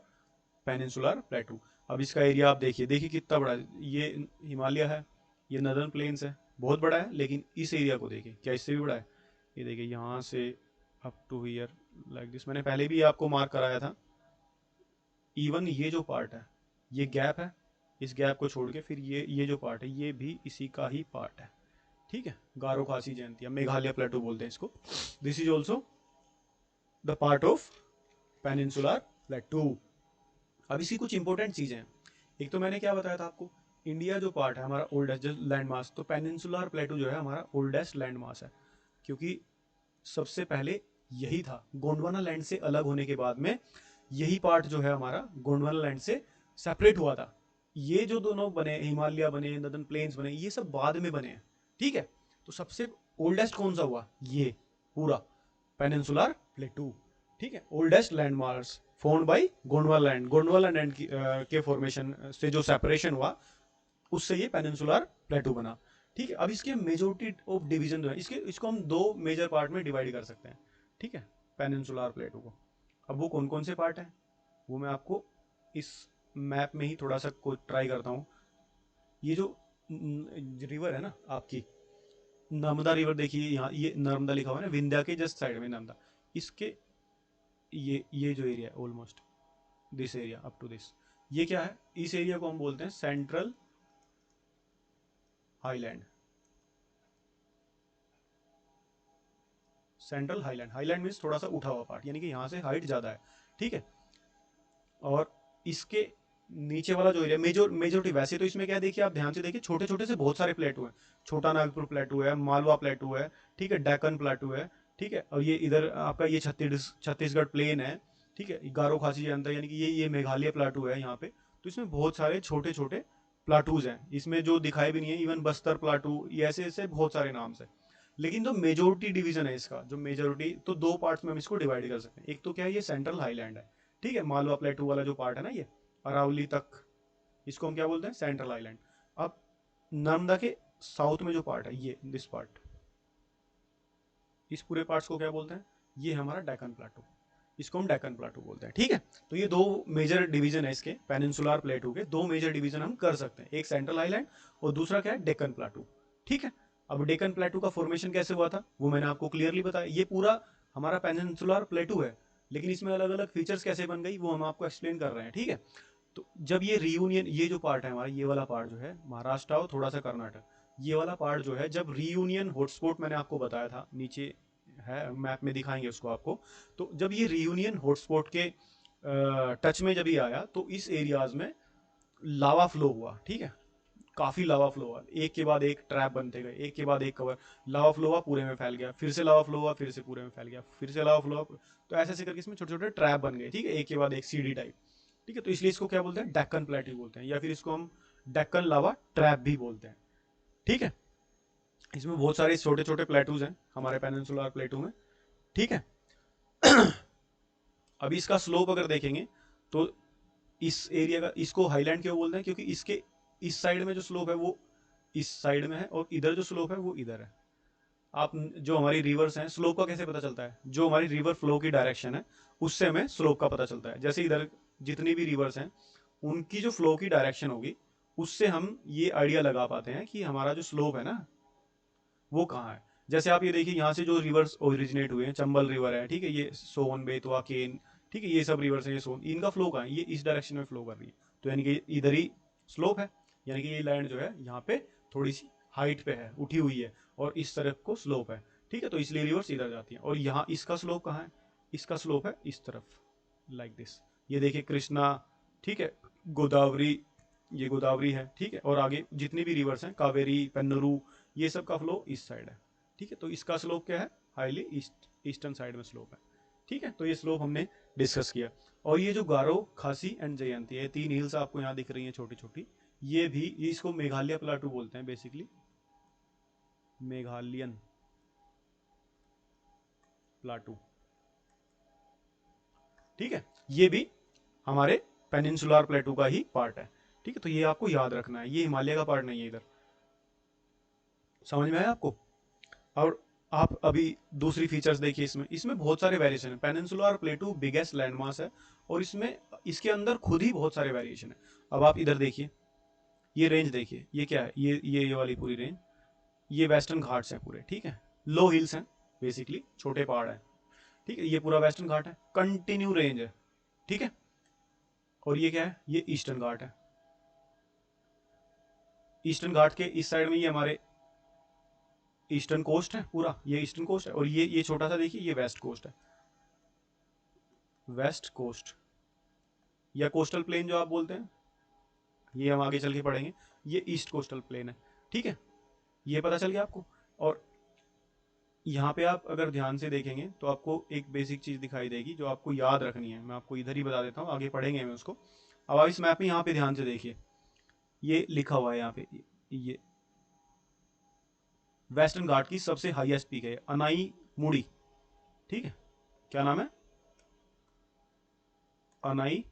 peninsular plateau. अब इसका एरिया आप देखिए, देखिए कितना बड़ा है। ये हिमालय है, ये नदर्न प्लेन्स है, बहुत बड़ा है। लेकिन इस एरिया को देखिए, क्या इससे भी बड़ा है? ये देखिए यहाँ से up to here like this. मैंने पहले भी आपको मार्क कराया था। इवन ये जो पार्ट है, ये गैप है, इस गैप को छोड़ के फिर ये जो पार्ट है, ये भी इसी का ही पार्ट है। ठीक है, गारो खासी जयंतिया, मेघालय प्लेटू बोलते हैं इसको। This is also the part of peninsular plateau. अब इसकी कुछ इंपॉर्टेंट चीजें हैं। एक तो मैंने क्या बताया था आपको, इंडिया जो पार्ट है हमारा ओल्डेस्ट लैंड मास, तो पेनिनसुलर प्लेटू जो है हमारा ओल्डेस्ट लैंड मास है, क्योंकि सबसे पहले यही था। गोंडवाना लैंड से अलग होने के बाद में यही पार्ट जो है हमारा गोंडवाना लैंड से सेपरेट हुआ था। ये जो दोनों बने, हिमालय बने, नदन प्लेन्स बने, ये सब बाद में बने हैं। ठीक है, तो सबसे ओल्डेस्ट कौन सा हुआ? ये पूरा पेनिनसुलर प्लेटू। ठीक है, oldest landmarks Ford by Gondwana land, Gondwana land के फॉर्मेशन से जो सेपरेशन हुआ, उससे ये पेनिनसुलर प्लेटू बना। ठीक है, अब इसके मेजोरिटी ऑफ डिवीजन जो है, इसको हम दो मेजर पार्ट में डिवाइड कर सकते हैं। ठीक है, पेनिनसुलर प्लेटू को। अब वो कौन कौन से पार्ट हैं, वो मैं आपको इस मैप में ही थोड़ा सा को ट्राई करता हूँ। ये जो रिवर है ना आपकी, नर्मदा रिवर, देखिए यहाँ ये नर्मदा लिखा हुआ है ना, विंध्या के जस्ट साइड में नर्मदा। इसके ये जो एरिया है, almost this area up to this, ये क्या है? इस एरिया को हम बोलते हैं central highland. Central highland, highland means थोड़ा सा उठा हुआ पार्ट, यानी कि यहाँ से हाइट ज्यादा है। ठीक है, और इसके नीचे वाला जो एरिया मेजोरिटी, वैसे तो इसमें क्या है, देखिए आप ध्यान से देखिए, छोटे छोटे से बहुत सारे प्लेटू हैं। छोटा नागपुर प्लेटू है, मालवा प्लेटू है, ठीक है, डेक्कन प्लेटू है। ठीक है, और ये इधर आपका ये छत्तीसगढ़ प्लेन है। ठीक है, गारो खासी जनता, यानी कि ये मेघालय प्लाटू है यहाँ पे। तो इसमें बहुत सारे छोटे छोटे प्लाटूज हैं, इसमें जो दिखाए भी नहीं है, इवन बस्तर प्लाटू, ये ऐसे ऐसे बहुत सारे नाम से। लेकिन जो मेजोरिटी डिवीजन है इसका, जो मेजोरिटी, तो दो पार्ट्स में हम इसको डिवाइड कर सकते हैं। एक तो क्या है, ये सेंट्रल हाईलैंड है। ठीक है, मालवा प्लेटू वाला जो पार्ट है ना, ये अरावली तक, इसको हम क्या बोलते हैं? Central island. अब नर्मदा के साउथ में जो पार्ट है, ये दिस पार्ट, इस पूरे पार्ट्स को क्या बोलते हैं? ये हमारा डेक्कन प्लाटू, इसको हम डेक्कन प्लाटू बोलते हैं। ठीक है, तो ये दो मेजर डिवीजन है इसके, पेनिनसुलर प्लेटू के दो मेजर डिवीजन हम कर सकते हैं, एक सेंट्रल आइलैंड और दूसरा क्या है, डेक्कन प्लाटू। ठीक है, अब डेक्कन प्लेटू का फॉर्मेशन कैसे हुआ था, वो मैंने आपको क्लियरली बताया। ये पूरा हमारा पेनिनसुलर प्लेटू है, लेकिन इसमें अलग अलग फीचर्स कैसे बन गई, वो हम आपको एक्सप्लेन कर रहे हैं। ठीक है, तो जब ये रीयूनियन, ये जो पार्ट है हमारा, ये वाला पार्ट जो है महाराष्ट्र और थोड़ा सा कर्नाटक, ये वाला पार्ट जो है, जब रीयूनियन हॉटस्पॉट मैंने आपको बताया था, नीचे है मैप में दिखाएंगे उसको आपको। तो जब ये रीयूनियन हॉटस्पॉट के टच में जब ये आया, तो इस एरियाज में लावा फ्लो हुआ। ठीक है, काफी लावा फ्लो हुआ, एक के बाद एक ट्रैप बनते गए, एक के बाद एक कवर, लावा फ्लो हुआ, पूरे में फैल गया, फिर से लावा फ्लो हुआ, फिर से पूरे में फैल गया, फिर से लावा फ्लो हुआ। तो ऐसे ऐसे करके इसमें छोटे छोटे ट्रैप बन गए। ठीक है, एक के बाद एक सीडी टाइप। ठीक है, तो इसलिए इसको क्या बोलते हैं, डेक्कन प्लेटू बोलते हैं, या फिर इसको हम डेक्कन लावा ट्रैप भी बोलते हैं। ठीक है, इसमें बहुत सारे छोटे छोटे प्लेटूज हैं हमारे पेनिनसुलर प्लेटू में। ठीक है, अभी इसका स्लोप अगर देखेंगे, तो इस एरिया का, इसको हाईलैंड क्यों बोलते हैं, क्योंकि इसके इस साइड में जो स्लोप है वो इस साइड में है, और इधर जो स्लोप है वो इधर है। आप जो हमारी रिवर्स हैं, स्लोप का कैसे पता चलता है, जो हमारी रिवर फ्लो की डायरेक्शन है, उससे हमें स्लोप का पता चलता है। जैसे इधर जितनी भी रिवर्स हैं, उनकी जो फ्लो की डायरेक्शन होगी, उससे हम ये आइडिया लगा पाते हैं कि हमारा जो स्लोप है ना, वो कहाँ है। जैसे आप ये देखिए, यहाँ से जो रिवर्स ओरिजिनेट हुए हैं, चंबल रिवर है, ठीक है, ये सोन, बेतवा, केन, ठीक है, ये सब रिवर्स है, ये सोन, इनका फ्लो कहाँ है, ये इस डायरेक्शन में फ्लो कर रही है। तो यानी कि इधर ही स्लोप है, यानी कि ये लैंड जो है यहाँ पे थोड़ी सी हाइट पे है, उठी हुई है, और इस तरफ को स्लोप है। ठीक है, तो इसलिए रिवर्स इधर जाती है। और यहाँ इसका स्लोप कहाँ है, इसका स्लोप है इस तरफ, लाइक दिस। ये देखिए कृष्णा, ठीक है, गोदावरी, ये गोदावरी है। ठीक है, और आगे जितनी भी रिवर्स हैं, कावेरी, पेन्नरू, ये सब का फ्लो इस साइड है। ठीक है, तो इसका स्लोप क्या है, हाईली ईस्टर्न साइड में स्लोप है। ठीक है, तो ये स्लोप हमने डिस्कस किया। और ये जो गारो, खासी एंड जयंती है, तीन हिल्स आपको यहाँ दिख रही हैं छोटी छोटी, ये भी, इसको मेघालय प्लाटू बोलते हैं बेसिकली, मेघालयन प्लाटू। ठीक है, ये भी हमारे पेनिनसुलर प्लेटू का ही पार्ट है। ठीक है, तो ये आपको याद रखना है, ये हिमालय का पार्ट नहीं है इधर। समझ में आया आपको? और आप अभी दूसरी फीचर्स देखिए, इसमें इसमें बहुत सारे वेरिएशन है। पेनिनसुलर प्लेटू बिगेस्ट लैंडमास है, और इसमें इसके अंदर खुद ही बहुत सारे वेरिएशन है। अब आप इधर देखिए, ये रेंज देखिए, ये क्या है, ये वाली पूरी रेंज, ये वेस्टर्न घाट्स हैं पूरे, ठीक है, लो हिल्स हैं, बेसिकली छोटे पहाड़ हैं, ठीक है, ये पूरा वेस्टर्न घाट है, कंटिन्यू रेंज है, ठीक है। और ये क्या है, ये ईस्टर्न घाट है। ईस्टर्न घाट के इस साइड में ये हमारे ईस्टर्न कोस्ट है, पूरा ये ईस्टर्न कोस्ट है, और ये छोटा सा देखिए, ये वेस्ट कोस्ट है, वेस्ट कोस्ट या कोस्टल प्लेन जो आप बोलते हैं, ये हम आगे चल के पढ़ेंगे। ये ईस्ट कोस्टल प्लेन है, ठीक है, ये पता चल गया आपको। और यहाँ पे आप अगर ध्यान से देखेंगे तो आपको एक बेसिक चीज दिखाई देगी जो आपको याद रखनी है, मैं आपको इधर ही बता देता हूँ, आगे पढ़ेंगे मैं उसको। अब आप इस मैप में यहाँ पे ध्यान से देखिए, ये लिखा हुआ है यहाँ पे, ये वेस्टर्न घाट की सबसे हाईएस्ट पीक है अनाई मुड़ी, ठीक है, क्या नाम है, अनाई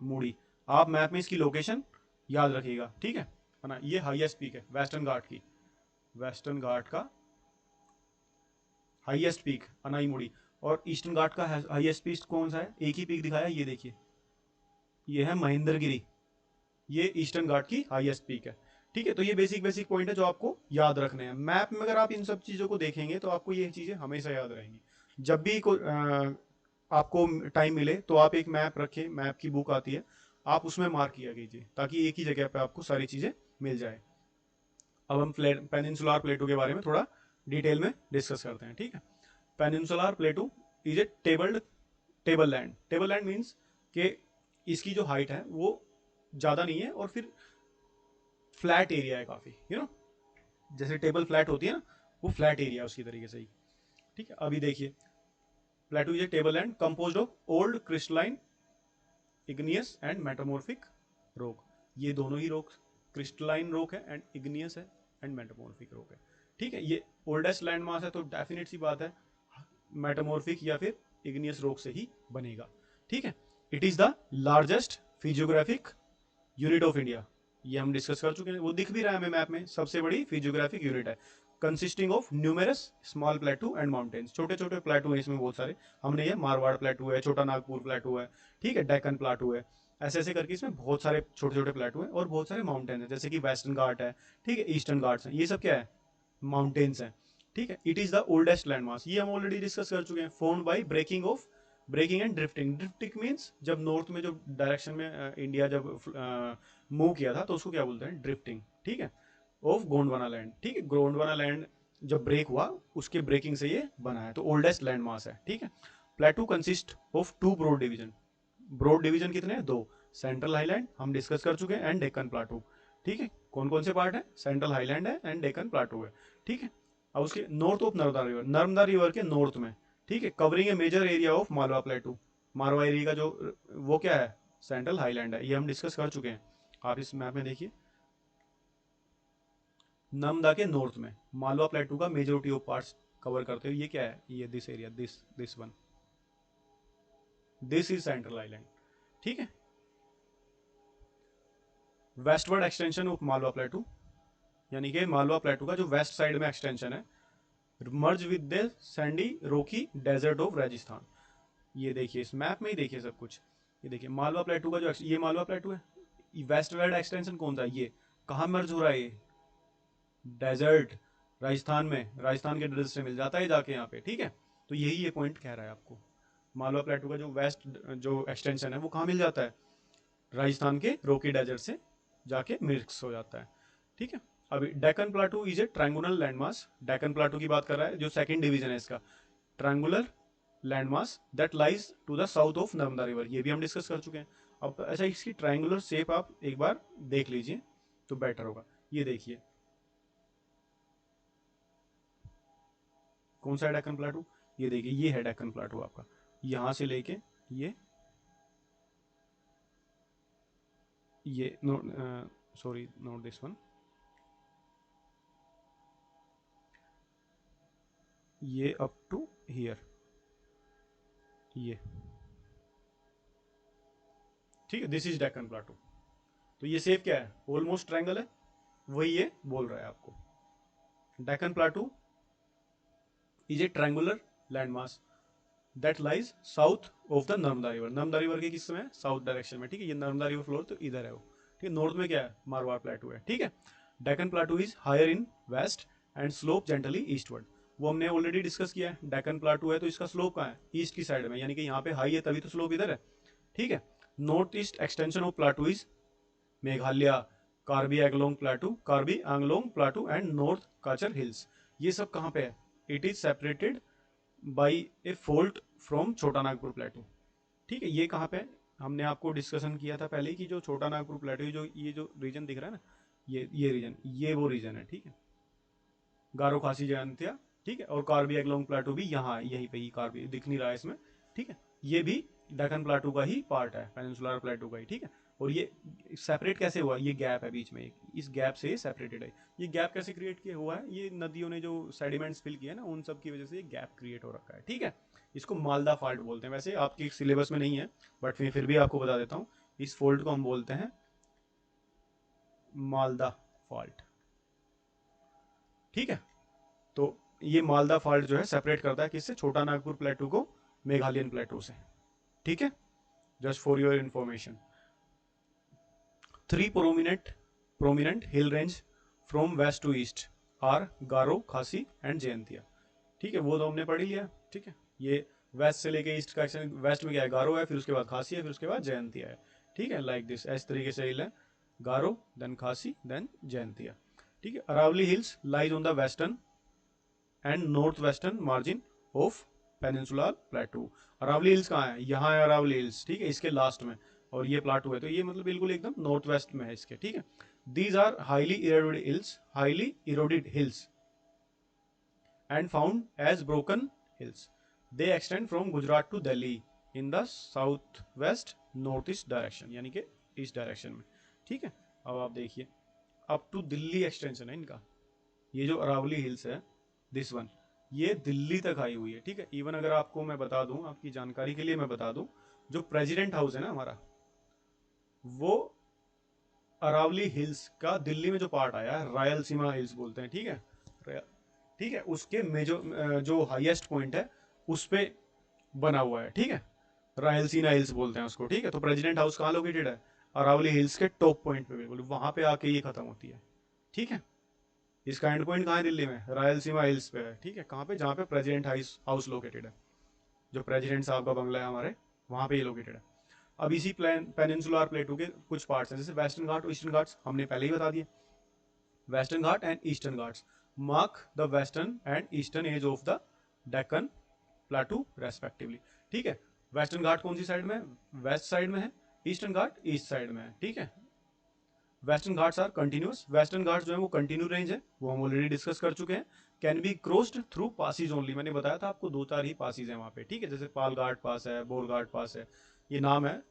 मुड़ी। आप मैप में इसकी लोकेशन याद रखिएगा, ठीक है ना, ये हाईएस्ट पीक है वेस्टर्न घाट की, वेस्टर्न घाट का हाईएस्ट पीक अनाई मुड़ी। और ईस्टर्न घाट का हाईएस्ट पीक कौन सा है, एक ही पीक दिखाया, ये देखिए, ये है महेंद्रगिरी, ये ईस्टर्न घाट की हाईएस्ट पीक है, ठीक है। तो ये बेसिक बेसिक पॉइंट है जो आपको याद रखने हैं। मैप में अगर आप इन सब चीज़ों को देखेंगे तो आपको ये चीज़ें हमेशा याद रहेंगी। जब भी आपको टाइम मिले तो आप एक मैप रखें, मैप की बुक आती है, आप उसमें मार्क किया कीजिए, ताकि एक ही जगह पे आपको सारी चीज़ें मिल जाए। अब हम पेनिनसुलर प्लेटू के बारे में थोड़ा डिटेल में डिस्कस करते हैं, ठीक है। Peninsular प्लेटू is a table land. Table land means कि इसकी जो हाइट है वो ज़्यादा नहीं है, और फिर फ्लैट एरिया है काफ़ी, जैसे टेबल फ्लैट होती है ना, वो फ्लैट एरिया उसकी तरीके से ही, ठीक है। अभी देखिए, प्लेटू is a table land composed of old crystalline igneous and metamorphic rock. ये दोनों ही रॉक क्रिस्टलाइन रॉक है एंड इग्नियस है एंड मेटामॉर्फिक रॉक है, ठीक है। ये ओल्डेस्ट लैंड मास है, तो डेफिनेट सी बात है मेटामॉर्फिक या फिर इग्नियस रॉक से ही बनेगा, ठीक है। It is the largest physiographic unit of India, ये हम डिस्कस कर चुके हैं, वो दिख भी रहा है हमें मैप में, सबसे बड़ी फिजियोग्राफिक यूनिट है, consisting of numerous small प्लेटू and mountains. छोटे छोटे प्लेटू हैं इसमें बहुत सारे, हमने ये मारवाड़ प्लेटू है, छोटा नागपुर प्लेटू है, ठीक है, डेक्कन प्लेटू है, ऐसे ऐसे करके इसमें बहुत सारे छोटे छोटे प्लेटू हैं, और बहुत सारे माउंटेन है, जैसे कि वेस्टर्न घाट है, ठीक है, ईस्टर्न घाट्स हैं, ये सब क्या है, माउंटेन्स हैं, ठीक है। It is the oldest landmark, ये हम ऑलरेडी डिस्कस कर चुके हैं। Formed by breaking and drifting. Drifting means जब नॉर्थ में जो डायरेक्शन में इंडिया जब मूव किया था तो उसको क्या बोलते हैं, ड्रिफ्टिंग, ठीक है, ऑफ गोंडवाना लैंड, ठीक है। गोंडवाना लैंड जब ब्रेक हुआ, उसके ब्रेकिंग से ये बना है, तो ओल्डेस्ट लैंड मास है, ठीक है। Plateau consist of two broad division. Broad division कितने हैं, दो, सेंट्रल हाईलैंड हम डिस्कस कर चुके हैं, एंड डेक्कन प्लाटू, ठीक है। कौन कौन से पार्ट है, सेंट्रल हाईलैंड है एंड डेक्कन प्लाटू है, ठीक है। अब उसके north of Narmada river, Narmada river के नॉर्थ में, ठीक है, covering a major area of Malwa plateau. Malwa area का जो वो क्या है, सेंट्रल हाईलैंड है, ये हम डिस्कस कर चुके हैं। आप इस मैप में देखिए, नर्मदा के नॉर्थ में मालवा प्लेटू का मेजोरिटी ऑफ पार्ट्स कवर करते हुए, ये क्या है, ये this area, this one, this is central island, ठीक है। वेस्टवर्ड एक्सटेंशन ऑफ मालवा प्लेटू, यानी कि मालवा प्लेटू का जो वेस्ट साइड में एक्सटेंशन है, merge with the sandy rocky desert of Rajasthan. ये देखिए, इस मैप में ही देखिए सब कुछ, ये देखिए मालवा प्लेटू का जो ये मालवा प्लेटू है, वेस्टवर्ड एक्सटेंशन कौन सा, ये कहाँ मर्ज हो रहा है, ये डेजर्ट, राजस्थान में, राजस्थान के डेजर्ट से मिल जाता है जाके यहाँ पे, ठीक है। तो यही ये पॉइंट कह रहा है आपको, मालवा प्लेटू का जो वेस्ट जो एक्सटेंशन है वो कहाँ मिल जाता है, राजस्थान के रॉकी डेजर्ट से जाके मिक्स हो जाता है, ठीक है। अभी Deccan plateau is a triangular landmass, Deccan plateau की बात कर रहा है, जो सेकंड डिवीजन है इसका, triangular landmass that lies to the south of Narmada river, ये भी हम डिस्कस कर चुके हैं। अब ऐसा इसकी ट्रायंगुलर शेप आप एक बार देख लीजिए तो बेटर होगा। ये देखिए, कौन सा है डेक्कन प्लाटू, ये देखिए, ये है डेक्कन प्लाटू आपका, यहां से लेके ये ये note, sorry note this one, ये अप टू हियर, ये, ठीक है, दिस इज डेक्कन प्लाटू, तो ये शेप क्या है, ऑलमोस्ट ट्रायंगल है, वही ये बोल रहा है आपको। Deccan plateau is a triangular landmass that lies south of the Narmada river. Narmada river के किस में, साउथ डायरेक्शन में, ठीक है। ये नर्मदा रिवर फ्लोर तो इधर है वो, ठीक है। नॉर्थ में क्या है, मारवाड़ प्लेटू है, ठीक है। Deccan plateau is higher in west and slope gently eastward. वो हमने ऑलरेडी डिस्कस किया है। डेक्कन प्लाटू है तो इसका स्लोप कहाँ है, ईस्ट की साइड में, यानी कि यहाँ पे हाई है तभी तो स्लोप इधर है, ठीक है। North east extension of plateau is Meghalaya, Karbi Anglong plateau, Karbi Anglong plateau and north Cachar hills. ये सब कहाँ पे है, it is separated by a fault from Chota Nagpur प्लेटू, ठीक है। ये कहाँ पे है, हमने आपको डिस्कशन किया था पहले कि जो छोटा नागपुर प्लेटू, जो ये जो रीजन दिख रहा है ना, ये रीजन, ये वो रीजन है, ठीक है। गारो खासी जयंतिया, ठीक है। और कार्बी एंगलोंग प्लेटू भी यहाँ यहीं पे ही, कार्बी दिख नहीं रहा है इसमें, ठीक है। ये भी डेक्कन प्लेटू का ही पार्ट है, पेनिनसुलर प्लेटू का ही, ठीक है। और ये सेपरेट कैसे हुआ, ये गैप है बीच में एक, इस गैप से ये सेपरेटेड है। ये गैप कैसे क्रिएट किया हुआ है, ये नदियों ने जो सेडिमेंट्स फिल किए ना, उन सब की वजह से ये गैप क्रिएट हो रखा है, ठीक है। इसको मालदा फॉल्ट बोलते हैं। वैसे आपके सिलेबस में नहीं है, बट मैं फिर भी आपको बता देता हूँ, इस फॉल्ट को हम बोलते हैं मालदा फॉल्ट, ठीक है। तो ये मालदा फॉल्ट जो है सेपरेट करता है किससे, छोटा नागपुर प्लेटू को मेघालयन प्लेटू से, ठीक है। Just for your information, 3 prominent hill range from west to east are गारो, खासी एंड जयंतिया, ठीक है। वो तो हमने पढ़ ही लिया, ठीक है। ये वेस्ट से लेके ईस्ट का एक्शन, वेस्ट में क्या है, गारो है, फिर उसके बाद खासी है, फिर उसके बाद जयंतिया है, ठीक है। लाइक दिस, इस तरीके से हिल है, गारो देन खासी देन जयंतिया, ठीक है। Aravalli hills lies on the western and north western margin of peninsular plateau. Aravalli hills कहाँ है, यहाँ है अरावली हिल्स, ठीक है, इसके लास्ट में। और ये प्लाटू है, तो ये मतलब बिल्कुल एकदम नॉर्थ वेस्ट में है इसके, ठीक है। These are highly eroded hills and found as broken hills. They extend from Gujarat to Delhi in the south west north east direction, यानी कि ईस्ट डायरेक्शन में, ठीक है। अब आप देखिए, अप टू दिल्ली एक्सटेंशन है इनका। ये जो अरावली हिल्स है, दिस वन, ये दिल्ली तक आई हुई है, ठीक है। इवन अगर आपको मैं बता दूं, आपकी जानकारी के लिए मैं बता दूं, जो प्रेसिडेंट हाउस है ना हमारा, वो अरावली हिल्स का दिल्ली में जो पार्ट आया है, रायलसीमा हिल्स बोलते हैं, ठीक है, ठीक है। उसके मेजो जो हाईएस्ट पॉइंट है उस पे बना हुआ है, ठीक है। रायलसीना हिल्स बोलते हैं उसको, ठीक है। तो प्रेसिडेंट हाउस कहाँ लोकेटेड है, अरावली हिल्स के टॉप पॉइंट पे, बिल्कुल वहां पे आके ये खत्म होती है, ठीक है। इसका एंड पॉइंट कहाँ है, दिल्ली में रायलसीमा हिल्स पे है, ठीक है। कहाँ पे, जहाँ पे प्रेसिडेंट हाउस लोकेटेड है, जो प्रेसिडेंट साहब का बंगला है हमारे, वहां पे ये लोकेटेड है। अब इसी पेनिनसुलर प्लेटू के कुछ पार्ट्स हैं, जैसे वेस्टर्न घाट और ईस्टर्न घाट्स हमने पहले ही बता दिए। Western Ghat and eastern Ghats mark the western and eastern edge of the Deccan plateau respectively, ठीक है। वेस्टर्न घाट कौन सी साइड में है, वेस्ट साइड में है। ईस्टर्न घाट ईस्ट साइड में है, ठीक है। Western Ghats are continuous, western Ghats जो है वो कंटिन्यू रेंज है, वो हम ऑलरेडी डिस्कस कर चुके हैं। Can be crossed through passes only, मैंने बताया था आपको 2-4 ही पासिस है वहां पे, ठीक है। जैसे पाल घाट पास है, बोर घाट पास है, ये नाम है,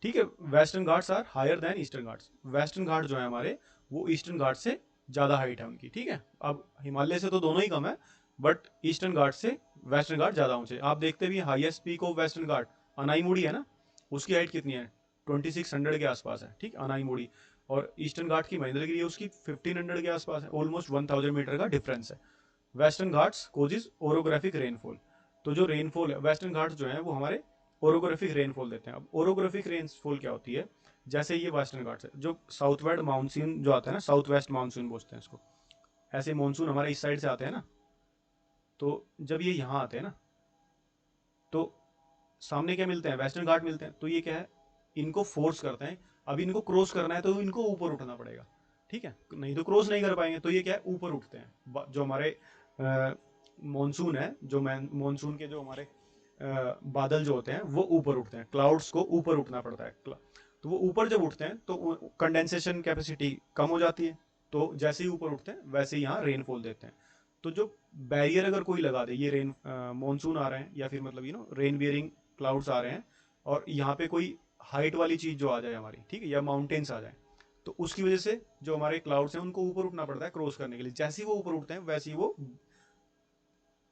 ठीक है। Western Ghats are higher than Eastern Ghats. Western Ghat जो है हमारे, वो ईस्टर्न घाट से ज्यादा हाइट है उनकी, ठीक है। अब हिमालय से तो दोनों ही कम है, बट ईस्टर्न घाट से वेस्टर्न घाट ज्यादा ऊंचे। आप देखते भी हाईएस्ट पीक ऑफ वेस्टर्न घाट अनाईमुड़ी है ना, उसकी हाइट कितनी है, 2600 के आसपास है, ठीक, अनाईमुड़ी। और ईस्टर्न घाट की महेंद्रगिरी है, उसकी 1500 के आसपास है, ऑलमोस्ट 1000 मीटर का डिफरेंस है। Western Ghats causes orographic rainfall. तो जो रेनफॉल है, वेस्टर्न घाट्स जो है वो हमारे ओरोग्राफिक रेनफॉल देते हैं। अब ओरोग्राफिक रेनफॉल क्या होती है, जैसे ये वेस्टर्न घाट्स है, जो साउथ वेस्ट मानसून जो आता है ना, साउथ वेस्ट मानसून बोलते हैं इसको। ऐसे मानसून हमारे इस साइड से आते हैं ना, तो जब ये यहाँ आते हैं ना, तो सामने क्या मिलते हैं, वेस्टर्न घाट मिलते हैं। तो ये क्या है, इनको फोर्स करते हैं। अब इनको क्रॉस करना है तो इनको ऊपर उठना पड़ेगा, ठीक है, नहीं तो क्रॉस नहीं कर पाएंगे। तो ये क्या है, ऊपर उठते हैं। जो हमारे मानसून है, जो मानसून के जो हमारे बादल जो होते हैं वो ऊपर उठते हैं, क्लाउड्स को ऊपर उठना पड़ता है। तो वो ऊपर जब उठते हैं तो कंडेंसेशन कैपेसिटी कम हो जाती है। तो जैसे ही ऊपर उठते हैं वैसे ही यहाँ रेनफॉल देते हैं। तो जो बैरियर अगर कोई लगा दे, ये रेन मानसून आ रहे हैं या फिर मतलब रेन बियरिंग क्लाउड्स आ रहे हैं, और यहाँ पे कोई हाइट वाली चीज जो आ जाए हमारी, ठीक है, या माउंटेन्स आ जाए, तो उसकी वजह से जो हमारे क्लाउड्स हैं उनको ऊपर उठना पड़ता है क्रॉस करने के लिए। जैसे ही वो ऊपर उठते हैं वैसे ही वो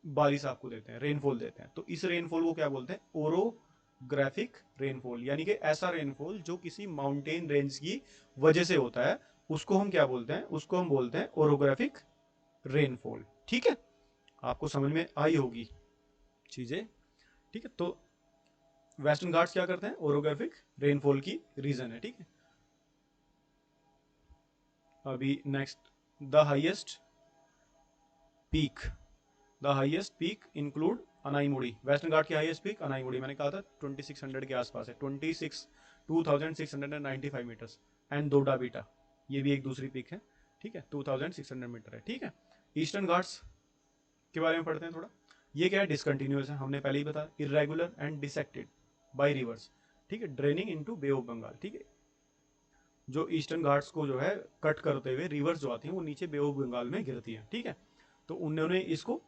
बारिश आपको देते हैं, रेनफॉल देते हैं। तो इस रेनफॉल को क्या बोलते हैं, ओरो ओरोग्राफिक रेनफॉल, यानी कि ऐसा रेनफॉल जो किसी माउंटेन रेंज की वजह से होता है, उसको हम क्या बोलते हैं, उसको हम बोलते हैं ओरोग्राफिक रेनफॉल। ठीक है, आपको समझ में आई होगी चीजें। ठीक है, तो वेस्टर्न घाट्स क्या करते हैं, ओरोग्राफिक रेनफॉल की रीजन है। ठीक है, अभी next, the highest peak, the highest peak include Anaimudi. Western Ghat की हाईएस्ट पीक अनाईमुड़ी, मैंने कहा था 2600 के आसपास है, 26,2695 मीटर्स। एंड दोडा बीटा, ये भी एक दूसरी पीक है। ठीक है, 2600 मीटर है। ठीक है, ईस्टर्न घाट्स के बारे में पढ़ते हैं थोड़ा। ये क्या है, डिसकंटिन्यूअस है, हमने पहले ही बताया, irregular and dissected by rivers. ठीक है, draining into bay of Bengal. ठीक है, जो ईस्टर्न घाट्स को जो है कट करते हुए रिवर्स जो आती हैं वो नीचे बे ऑफ बंगाल में गिरती है। ठीक है, तो उन्होंने इसको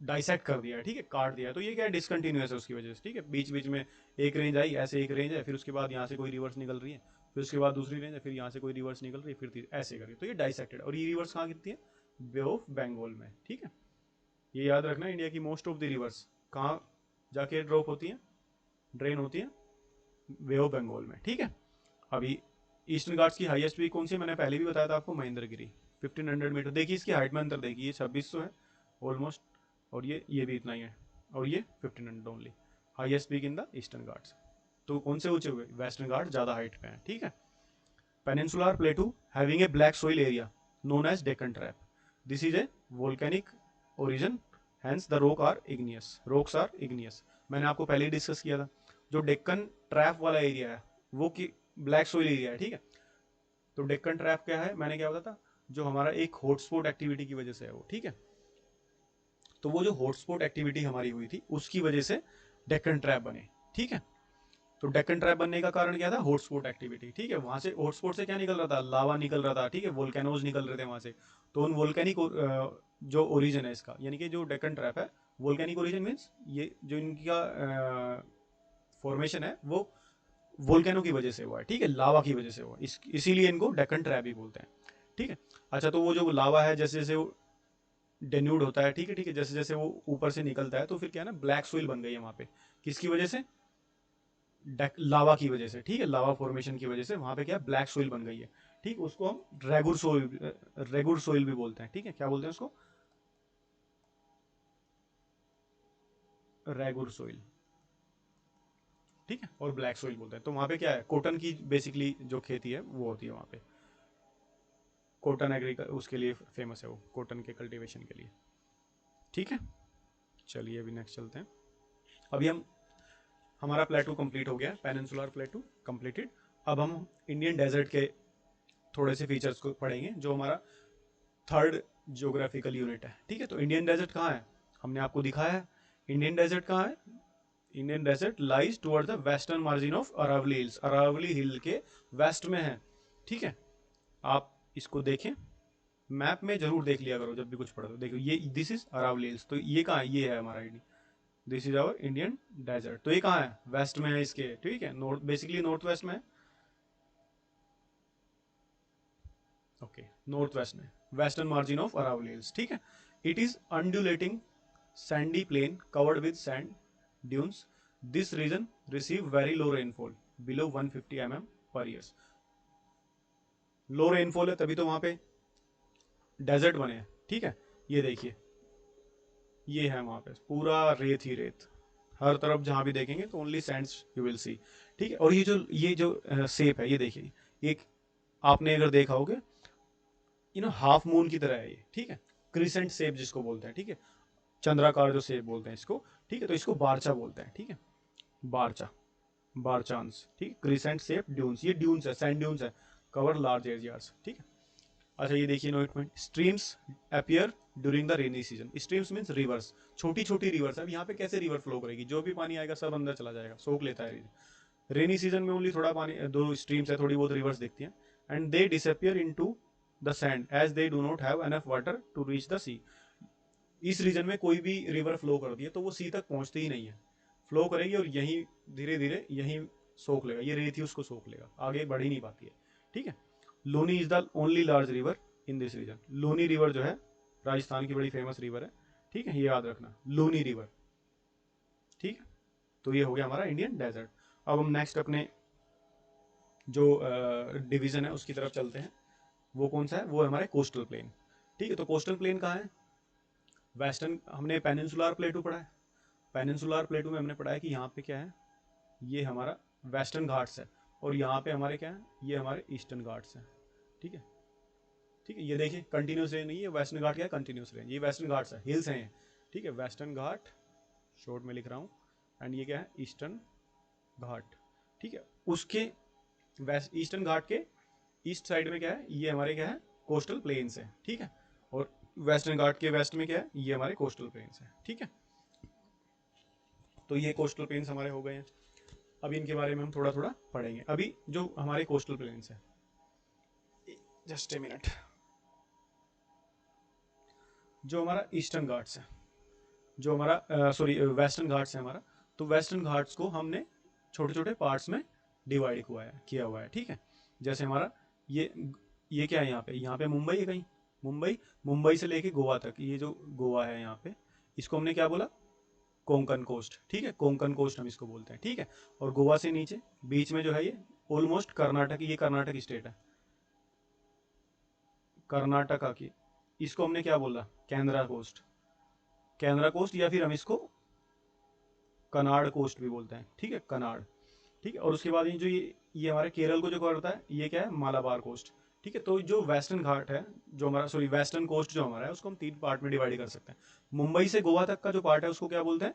डाइसेक्ट कर दिया है। ठीक है, काट दिया है, तो ये क्या है, डिसकंटिन्यूअस है उसकी वजह से। ठीक है, बीच बीच में एक रेंज आई, ऐसे एक रेंज है, फिर उसके बाद यहाँ से कोई रिवर्स निकल रही है, फिर उसके बाद दूसरी रेंज है, फिर यहाँ से कोई रिवर्स निकल रही है, फिर ऐसे करिए, तो ये डाइसेक्टेड। और ये रिवर्स कहाँ गिरती है, बे ऑफ बंगाल में। ठीक है, ये याद रखना, इंडिया की मोस्ट ऑफ द रिवर्स कहाँ जाके ड्रॉप होती है, ड्रेन होती है, बे ऑफ बंगाल में। ठीक है, अभी ईस्टर्न घाट्स की हाईएस्ट पीक कौन सी, मैंने पहले भी बताया था आपको, महेंद्रगिरी, 1500 मीटर। देखिए इसकी हाइट में अंतर, देखिए ये 2600 है ऑलमोस्ट, और ये भी इतना ही है, और ये 1500 only. Highest peak in the Eastern Ghats. तो कौन से ऊंचे हुए, वेस्टर्न घाट ज्यादा हाइट पे है। ठीक है, peninsular plateau having a black soil area known as Deccan trap, this is a volcanic origin, hence the rocks are igneous. मैंने आपको पहले ही डिस्कस किया था, जो डेक्कन ट्रैप वाला एरिया है वो कि ब्लैक सोइल एरिया है। ठीक है, तो डेक्कन ट्रैप क्या है, मैंने क्या बताया था, जो हमारा एक हॉटस्पॉट एक्टिविटी की वजह से है वो। ठीक है, तो वो जो हॉटस्पॉट एक्टिविटी हमारी हुई थी उसकी वजह से डेक्कन ट्रैप बने। ठीक है, तो डेक्कन ट्रैप बनने का कारण क्या था, हॉटस्पॉट एक्टिविटी। ठीक है, वहां से हॉटस्पॉट से क्या निकल रहा था, लावा निकल रहा था। ठीक है, वोल्केनोज निकल रहे थे वहां से, तो उन वोल्केनिक जो ओरिजिन है इसका, यानी कि जो डेक्कन ट्रैप है, वोल्केनिक ओरिजिन मीन्स ये जो इनका फॉर्मेशन है वो वोल्केनो की वजह से हुआ है। ठीक है, लावा की वजह से हुआ, इसीलिए इनको डेक्कन ट्रैप भी बोलते हैं। ठीक है, अच्छा, तो वो जो लावा है जैसे जैसे वो डेन्यूड होता है, ठीक है, ठीक है, जैसे जैसे वो ऊपर से निकलता है, तो फिर क्या है ना, ब्लैक सोइल बन गई है वहां पे। किसकी वजह से, लावा की वजह से। ठीक है, लावा फॉर्मेशन की वजह से वहां पे क्या ब्लैक सोइल बन गई है। ठीक, उसको हम रेगुर सोइल भी बोलते हैं। ठीक है, क्या बोलते हैं उसको, रेगुर सोइल। ठीक है, और ब्लैक सोइल बोलते हैं। तो वहां पे क्या है, कॉटन की बेसिकली जो खेती है वो होती है वहां पे, कॉटन एग्रीकल्चर उसके लिए फेमस है वो, कॉटन के कल्टीवेशन के लिए। ठीक है, चलिए अभी नेक्स्ट चलते हैं। अभी हम, हमारा प्लेटू कंप्लीट हो गया, पेनिनसुलर प्लेटू कंप्लीटेड। अब हम इंडियन डेजर्ट के थोड़े से फीचर्स को पढ़ेंगे, जो हमारा थर्ड जियोग्राफिकल यूनिट है। ठीक है, तो इंडियन डेजर्ट कहाँ है, हमने आपको दिखाया है। इंडियन डेजर्ट कहाँ है, Indian desert lies toward the western margin of Aravalli hills, Aravalli hill के वेस्ट में है। ठीक है, आप इसको देखें, मैप में जरूर देख लिया करो जब भी कुछ पढ़ो। देखो ये, दिस इज अरावली हिल्स, तो ये कहाँ है, ये है हमारा India, this is our Indian desert. तो ये कहाँ है, वेस्ट में है इसके। ठीक है, नॉर्थ, बेसिकली नॉर्थ वेस्ट में, ओके, नॉर्थ वेस्ट में, western margin of Aravalli hills. ठीक है, it is undulating sandy plain covered with sand dunes, this region receive very low rainfall below 150 mm per year. Low rainfall है तभी तो वहां पे desert बने हैं। ठीक है, ये देखिए, ये है वहां पे पूरा रेत ही रेत, हर तरफ जहां भी देखेंगे तो only Sands you will see. ठीक है, और ये जो शेप है, ये देखिए, एक आपने अगर देखा होगा, हाफ मून की तरह है ये। ठीक है, क्रिसेंट शेप जिसको बोलते हैं। ठीक है, चंद्राकार जो शेप बोलते हैं इसको। ठीक है, तो इसको बारचा बोलते हैं। ठीक है, बारचा, बारचांस। ठीक, क्रिसेंट शेप ड्यून्स, ये ड्यून्स है, सैंड ड्यून्स है, कवर लार्ज एरियाज। ठीक है, अच्छा ये देखिए note point, streams appear during the rainy season. Streams means reverse, छोटी छोटी रिवर्स। अब यहाँ पे कैसे रिवर फ्लो करेगी, जो भी पानी आएगा सब अंदर चला जाएगा, सोख लेता है। रेनी सीजन में ओनली थोड़ा पानी, दो स्ट्रीम्स है, थोड़ी बहुत रिवर्स दिखती हैं, and they disappear into the sand as they do not have enough water to reach the sea. इस रीजन में कोई भी रिवर फ्लो कर दी है तो वो सी तक पहुंचती ही नहीं है, फ्लो करेगी और यहीं धीरे धीरे यहीं सोख लेगा, ये रेत ही उसको सोख लेगा, आगे बढ़ ही नहीं पाती है। ठीक है, Luni is the only large river in this region. Luni river जो है राजस्थान की बड़ी फेमस रिवर है। ठीक है, ये याद रखना, लोनी रिवर। ठीक है, तो ये हो गया हमारा इंडियन डेजर्ट। अब हम नेक्स्ट अपने जो डिवीज़न है उसकी तरफ चलते हैं। वो कौन सा है? वो है हमारे कोस्टल प्लेन। ठीक है, तो कोस्टल प्लेन कहाँ है? वेस्टर्न, हमने पेनिनसुलर प्लेटू पढ़ा है। पेनिनसुलर प्लेटू में हमने पढ़ा है कि यहाँ पे क्या है, ये हमारा वेस्टर्न घाट्स है, और यहाँ पे हमारे क्या है, ये हमारे ईस्टर्न घाट्स हैं। ठीक है, ठीक है, ये देखिए कंटिन्यूस रेंज नहीं है, वेस्टर्न घाट क्या है, कंटिन्यूस रेंज, ये वेस्टर्न घाट्स है, हिल्स हैं। ठीक है, वेस्टर्न घाट शॉर्ट में लिख रहा हूँ, एंड ये क्या है, ईस्टर्न घाट। ठीक है, उसके वेस्ट ईस्टर्न घाट के ईस्ट साइड में क्या है, ये हमारे क्या है, कोस्टल प्लेन्स है। ठीक है, और वेस्टर्न घाट के वेस्ट में क्या है, ये हमारे कोस्टल प्लेन्स है। ठीक है, तो ये कोस्टल प्लेन्स हमारे हो गए हैं। अब इनके बारे में हम थोड़ा थोड़ा पढ़ेंगे। अभी जो हमारे कोस्टल प्लेन्स है, जस्ट ए मिनट, जो हमारा ईस्टर्न घाट्स है, जो हमारा सॉरी वेस्टर्न घाट्स है हमारा, तो वेस्टर्न घाट्स को हमने छोटे छोटे पार्ट्स में डिवाइड किया हुआ है। ठीक है, जैसे हमारा ये ये क्या है, यहाँ पे मुंबई है कहीं, मुंबई, मुंबई से लेके गोवा तक, ये जो गोवा है यहाँ पे, इसको हमने क्या बोला, कोंकण कोस्ट। ठीक है, कोंकण कोस्ट हम इसको बोलते हैं। ठीक है, और गोवा से नीचे बीच में जो है ये ऑलमोस्ट कर्नाटक, ये कर्नाटक स्टेट है, कर्नाटका की, इसको हमने क्या बोला, केंद्रा कोस्ट, केंद्रा कोस्ट, या फिर हम इसको कनाड़ कोस्ट भी बोलते हैं। ठीक है, कनाड़। ठीक है, और उसके बाद ये जो ये हमारे केरल को जो कवर करता है, ये क्या है, मालाबार कोस्ट। ठीक है, तो जो वेस्टर्न घाट है, जो हमारा सॉरी वेस्टर्न कोस्ट जो हमारा है, उसको हम 3 पार्ट में डिवाइड कर सकते हैं। मुंबई से गोवा तक का जो पार्ट है उसको क्या बोलते हैं,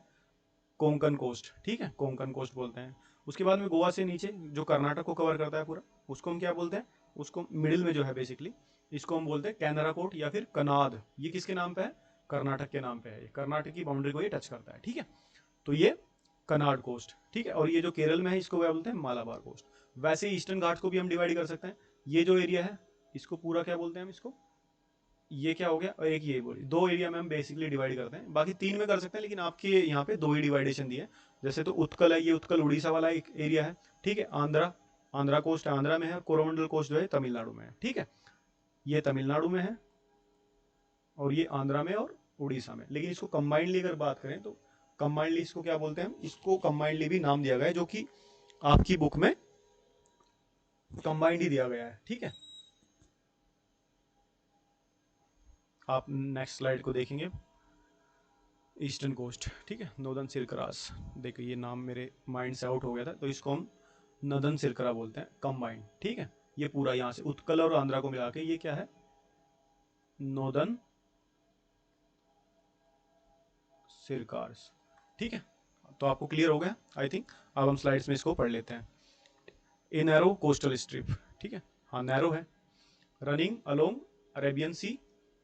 कोंकण कोस्ट। ठीक है, कोंकण कोस्ट बोलते हैं। उसके बाद में गोवा से नीचे जो कर्नाटक को कवर करता है पूरा, उसको हम क्या बोलते हैं, उसको मिडिल में जो है बेसिकली, इसको हम बोलते हैं कैनरा कोट या फिर कनाद। ये किसके नाम पे है, कर्नाटक के नाम पे है, कर्नाटक की बाउंड्री को ये टच करता है। ठीक है, तो ये कनाड कोस्ट। ठीक है, और ये जो केरल में है इसको क्या बोलते हैं, मालाबार कोस्ट। वैसे ईस्टर्न घाट्स को भी हम डिवाइड कर सकते हैं। ये जो एरिया है इसको पूरा क्या बोलते हैं हम इसको, ये क्या हो गया, और एक ये बोली, 2 एरिया में हम बेसिकली डिवाइड करते हैं, बाकी 3 में कर सकते हैं, लेकिन आपके यहाँ पे 2 ही डिवाइडेशन दिए। जैसे तो उत्कल है, ये उत्कल उड़ीसा वाला एक एरिया है। ठीक है, आंध्रा, आंध्रा कोस्ट आंध्रा में है, और कोरोमंडल कोस्ट जो है तमिलनाडु में है। ठीक है, ये तमिलनाडु में है, और ये आंध्रा में और उड़ीसा में। लेकिन इसको कंबाइंडली अगर बात करें तो कंबाइंडली इसको क्या बोलते हैं हम, इसको कंबाइंडली भी नाम दिया गया है, जो कि आपकी बुक में कंबाइंड ही दिया गया है। ठीक है, आप नेक्स्ट स्लाइड को देखेंगे, ईस्टर्न कोस्ट। ठीक है, नॉर्दर्न सिल्करास, देखिए ये नाम मेरे माइंड से आउट हो गया था, तो इसको हम नॉर्दर्न सिल्करा बोलते हैं कंबाइंड। ठीक है, ये पूरा यहाँ से उत्कल और आंध्रा को मिला के ये क्या है, नॉर्दर्न सिल्कार्स। ठीक है, तो आपको क्लियर हो गया आई थिंक। अब हम स्लाइड्स में इसको पढ़ लेते हैं। A narrow coastal strip. ठीक है, हाँ नैरो है, running along Arabian sea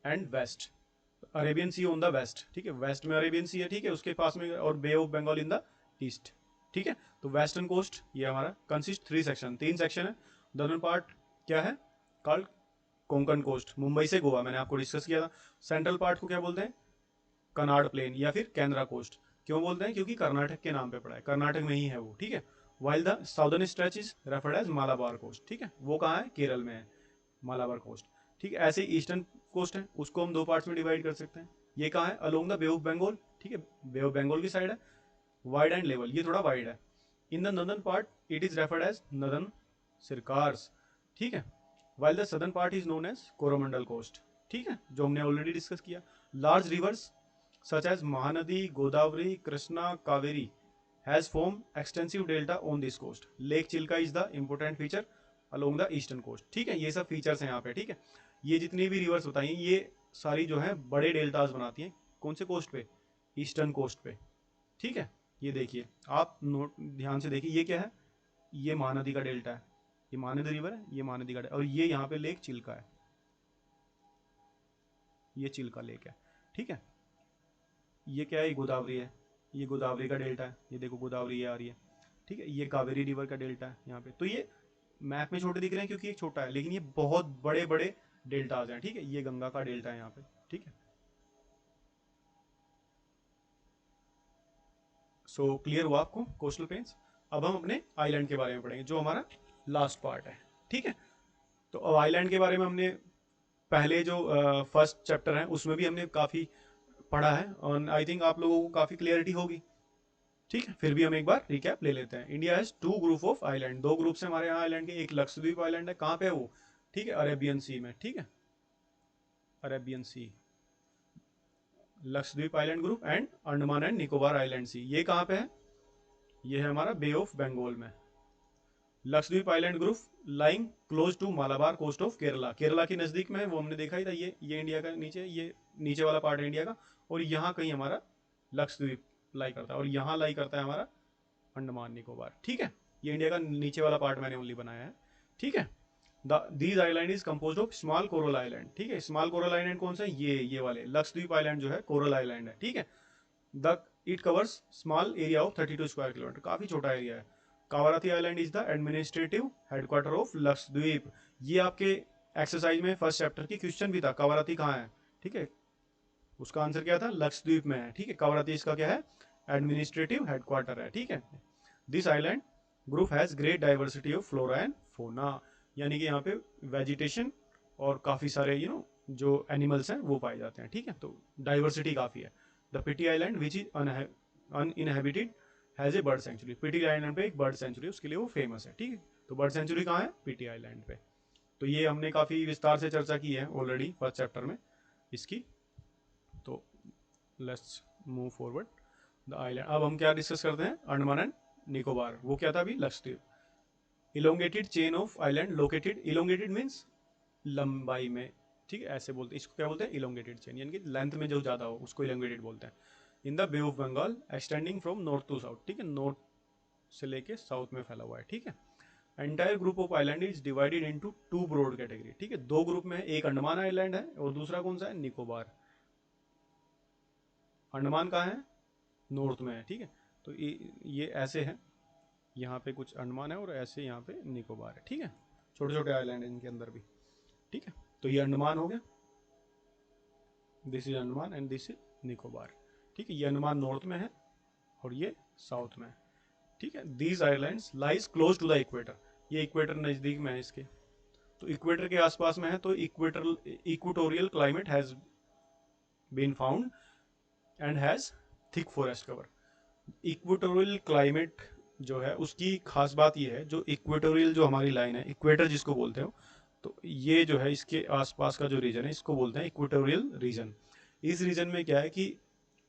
and west, Arabian sea on the west. ठीक है, वेस्ट में अरेबियन सी है। ठीक है, उसके पास में, और Bay of Bengal in the east. ठीक है, तो वेस्टर्न कोस्ट ये हमारा कंसिस्ट 3 सेक्शन, 3 सेक्शन है। नॉर्दर्न पार्ट क्या है, कॉल्ड कोंकण कोस्ट, मुंबई से गोवा, मैंने आपको डिस्कस किया था। सेंट्रल पार्ट को क्या बोलते हैं, कनाड़ प्लेन या फिर केंद्रा कोस्ट। क्यों बोलते हैं, क्योंकि कर्नाटक के नाम पे पड़ा है, कर्नाटक में ही है वो। ठीक है, while the southern stretch is referred as Malabar coast. ठीक है, वो कहाँ है, केरल में है, मालाबार कोस्ट। ठीक है, ऐसे ईस्टर्न कोस्ट है, उसको हम 2 पार्ट्स में डिवाइड कर सकते हैं। ये कहाँ है, along the bay of Bengal. ठीक है, बे ऑफ बंगाल की साइड है, वाइड एंड लेवल, ये थोड़ा वाइड है। In the northern part it is referred as northern Circars. ठीक है, while the southern part is known as Coromandel coast. ठीक है, जो हमने ऑलरेडी डिस्कस किया। Large rivers such as Mahanadi, Godavari, Krishna, Kaveri has formed extensive delta on this coast. Lake Chilka is the important feature along the eastern coast. ठीक है, ये सब features हैं यहाँ पे। ठीक है, ये जितनी भी रिवर्स बताई हैं ये सारी जो है बड़े डेल्टास बनाती हैं, कौन से कोस्ट पे, ईस्टर्न कोस्ट पे। ठीक है, ये देखिए आप नोट ध्यान से देखिए, ये क्या है, ये महानदी का डेल्टा है, ये महानदी रिवर है, ये महानदी का, और ये यहाँ पे लेक चिल्का है, ये चिल्का लेक है। ठीक है, ये क्या है, गोदावरी है, ये गोदावरी का डेल्टा है, ये देखो गोदावरी ये आ रही है। ठीक है, ये कावेरी रिवर का डेल्टा है यहाँ पे। तो ये मैप में छोटे दिख रहे हैं क्योंकि एक छोटा है, लेकिन ये बहुत बड़े बड़े डेल्टाज हैं। ठीक है, ये गंगा का डेल्टा है यहाँ पे। ठीक है, सो क्लियर हुआ आपको कोस्टल प्लेन्स। अब हम अपने आइलैंड के बारे में पढ़ेंगे, जो हमारा लास्ट पार्ट है। ठीक है, तो अब आइलैंड के बारे में हमने पहले जो फर्स्ट चैप्टर है उसमें भी हमने काफ़ी पढ़ा है, और आई थिंक आप लोगों को काफ़ी क्लियरिटी होगी। ठीक है, फिर भी हम एक बार रिकैप ले लेते हैं। India has 2 group of island, 2 group से हमारे यहाँ आइलैंड के, एक लक्षद्वीप आइलैंड है, कहाँ पे है वो, ठीक है, अरेबियन सी में, ठीक है, Arabian sea, Lakshadweep island group and Andaman and Nicobar island sea, ये कहाँ पे है, ये है हमारा बे ऑफ बंगाल में। Lakshadweep island group lying close to Malabar coast of Kerala, Kerala के नजदीक में है, वो हमने देखा ही था, ये इंडिया का नीचे, ये नीचे वाला पार्ट है इंडिया का, और यहाँ कहीं हमारा लक्षद्वीप लाई करता है, और यहाँ लाई करता है हमारा अंडमान निकोबार, ठीक है, ये इंडिया का नीचे वाला पार्ट मैंने ओनली बनाया है, ठीक है। These island is compose of small coral island, ठीक है, स्मॉल कोरल आइलैंड कौन सा है, ये वाले लक्षद्वीप आइलैंड जो है कोरल आइलैंड है, ठीक है। The it covers small area of 32 square kilometre, काफी छोटा एरिया है। Kavaratti island is the administrative headquarter of Lakshadweep, ये आपके एक्सरसाइज में फर्स्ट चैप्टर की क्वेश्चन भी था, कावाराती कहाँ है, ठीक है, उसका आंसर क्या था, लक्षद्वीप में है, ठीक है, कावाराती इसका क्या है, एडमिनिस्ट्रेटिव हेडक्वार्टर है, ठीक है। This island group has great diversity of flora and fauna, यानी कि यहाँ पे वेजिटेशन और काफी सारे जो एनिमल्स हैं वो पाए जाते हैं, ठीक है, तो डाइवर्सिटी काफी है। The Pitti island which is uninhabited has a bird sanctuary, Pitti island पे एक बर्ड सेंचुरी, उसके लिए वो फेमस है, ठीक है, तो बर्ड सेंचुरी कहाँ है, पिटी आइलैंड पे। तो ये हमने काफी विस्तार से चर्चा की है ऑलरेडी फर्स्ट चैप्टर में इसकी, तो let's move forward the island. अब हम क्या डिस्कस करते हैं, अंडमान एंड निकोबार, वो क्या था अभी, Lakshadweep. Elongated chain of island located, elongated means लंबाई में, ठीक है, ऐसे बोलते हैं इसको, क्या बोलते हैं, इलोंगेटेड चेन, यानी कि लेंथ में जो ज़्यादा हो उसको इलोंगेटेड बोलते हैं। In the bay of Bengal extending from north to south, ठीक है, नॉर्थ से लेके साउथ में फैला हुआ है, ठीक है। Entire group of island is divided into 2 broad category, ठीक है, 2 ग्रुप में, एक अंडमान आइलैंड है और दूसरा कौन सा है, निकोबार। अंडमान कहाँ है, नॉर्थ में है, ठीक है, तो ये ऐसे है, यहाँ पे कुछ अंडमान है और ऐसे यहाँ पे निकोबार है, ठीक है, छोटे छोटे आइलैंड है इनके अंदर भी, ठीक है, तो ये अंडमान हो गया, this is Andaman and this is Nicobar, ठीक है, ये अंडमान नॉर्थ में है और ये साउथ में है, ठीक है। These islands lies close to the equator, ये इक्वेटर नजदीक में है इसके, तो इक्वेटर के आसपास में है, तो equatorial climate has been found and has thick forest cover. Equatorial climate जो है उसकी खास बात ये है, जो इक्वेटोरियल जो हमारी लाइन है, इक्वेटर जिसको बोलते हो, तो ये जो है इसके आसपास का जो रीजन है इसको बोलते हैं इक्वेटोरियल रीजन। इस रीजन में क्या है कि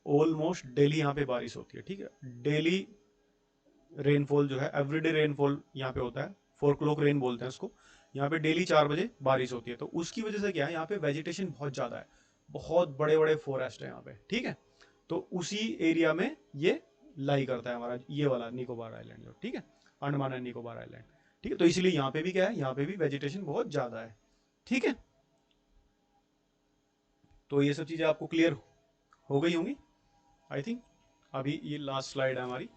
ऑलमोस्ट डेली यहाँ पे बारिश होती है, ठीक है, डेली रेनफॉल जो है, एवरीडे रेनफॉल यहाँ पे होता है, 4 o'clock रेन बोलते हैं उसको, यहाँ पे डेली 4 बजे बारिश होती है, तो उसकी वजह से क्या है, यहाँ पे वेजिटेशन बहुत ज़्यादा है, बहुत बड़े बड़े फॉरेस्ट है यहाँ पे, ठीक है, तो उसी एरिया में ये लाई करता है हमारा ये वाला निकोबार आइलैंड जो, ठीक है, अंडमान एंड निकोबार आइलैंड, ठीक है, तो इसलिए यहाँ पे भी क्या है, यहाँ पे भी वेजिटेशन बहुत ज़्यादा है, ठीक है। तो ये सब चीज़ें आपको क्लियर हो गई होंगी आई थिंक। अभी ये लास्ट स्लाइड है हमारी,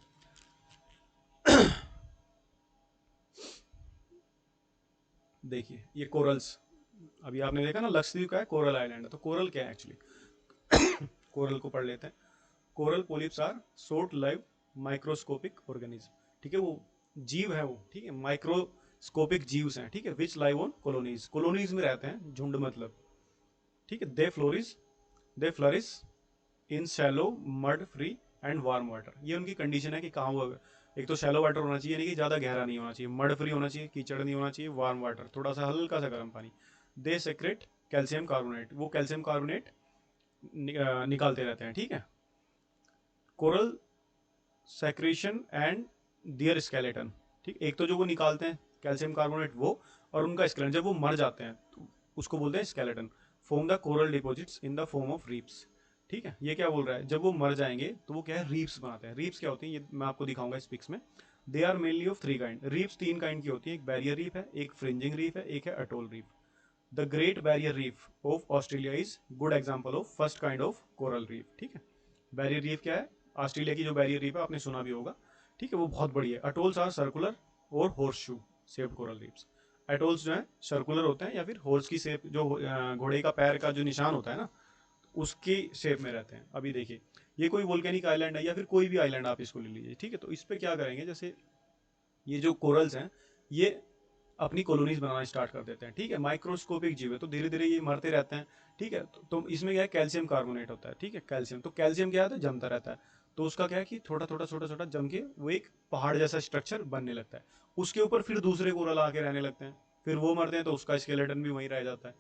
देखिए ये कोरल्स, अभी आपने देखा ना लक्षद्वीप का है कोरल आइलैंड है, तो कोरल क्या है एक्चुअली कोरल को पढ़ लेते हैं। Coral polyps are short live microscopic organism, ठीक है, वो जीव है वो, ठीक है, माइक्रोस्कोपिक जीव्स हैं, ठीक है, which live on colonies, colonies में रहते हैं, झुंड मतलब, ठीक है। They flourish in shallow mud free and warm water, ये उनकी कंडीशन है कि कहाँ वो, एक तो शैलो वाटर होना चाहिए, यानी कि ज़्यादा गहरा नहीं होना चाहिए, मड फ्री होना चाहिए, कीचड़ नहीं होना चाहिए, वार्म वाटर, थोड़ा सा हल्का सा गर्म पानी। दे सेक्रेट कैल्शियम कार्बोनेट, वो कैल्शियम कार्बोनेट निकालते रहते हैं, ठीक है। Coral secretion and their skeleton, ठीक, एक तो जो वो निकालते हैं कैल्शियम कार्बोनेट वो, और उनका स्केलेटन, जब वो मर जाते हैं तो उसको बोलते हैं skeleton, form the coral deposits in the form of reefs, ठीक है। ये क्या बोल रहा है, जब वो मर जाएंगे तो वो क्या है, रीप्स बनाते हैं। रीप्स क्या होती हैं, ये मैं आपको दिखाऊंगा इस पिक्स में। They are mainly of 3 kind, reefs 3 kind की होती है, एक बैरियर रीफ है, एक फ्रिंजिंग रीफ है, एक है atoll reef. The great barrier reef of Australia is good example of first kind of coral reef, ठीक है। बैरियर रीफ क्या है, ऑस्ट्रेलिया की जो बैरियर रीफ है आपने सुना भी होगा, ठीक है, वो बहुत बड़ी है। अटोल्स आर सर्कुलर और horse shoe shaped coral reefs. Atolls जो है सर्कुलर होते हैं या फिर हॉर्स की शेप, जो घोड़े का पैर का जो निशान होता है ना, उसकी शेप में रहते हैं। अभी देखिए ये कोई वोल्केनिक आइलैंड है या फिर कोई भी आइलैंड आप इसको ले लीजिए, ठीक है, तो इस पर क्या करेंगे, जैसे ये जो कोरल्स हैं ये अपनी कॉलोनीज बनाना स्टार्ट कर देते हैं, ठीक है, माइक्रोस्कोपिक जीव है तो धीरे धीरे ये मरते रहते हैं, ठीक है, तो इसमें क्या है, कैल्शियम कार्बोनेट होता है, ठीक है, कैल्शियम, तो कैल्शियम क्या होता है, जमता रहता है, तो उसका क्या है कि थोड़ा थोड़ा छोटा छोटा जम के वो एक पहाड़ जैसा स्ट्रक्चर बनने लगता है। उसके ऊपर फिर दूसरे कोरल आके रहने लगते हैं, फिर वो मरते हैं तो उसका स्केलेटन भी वहीं रह जाता है,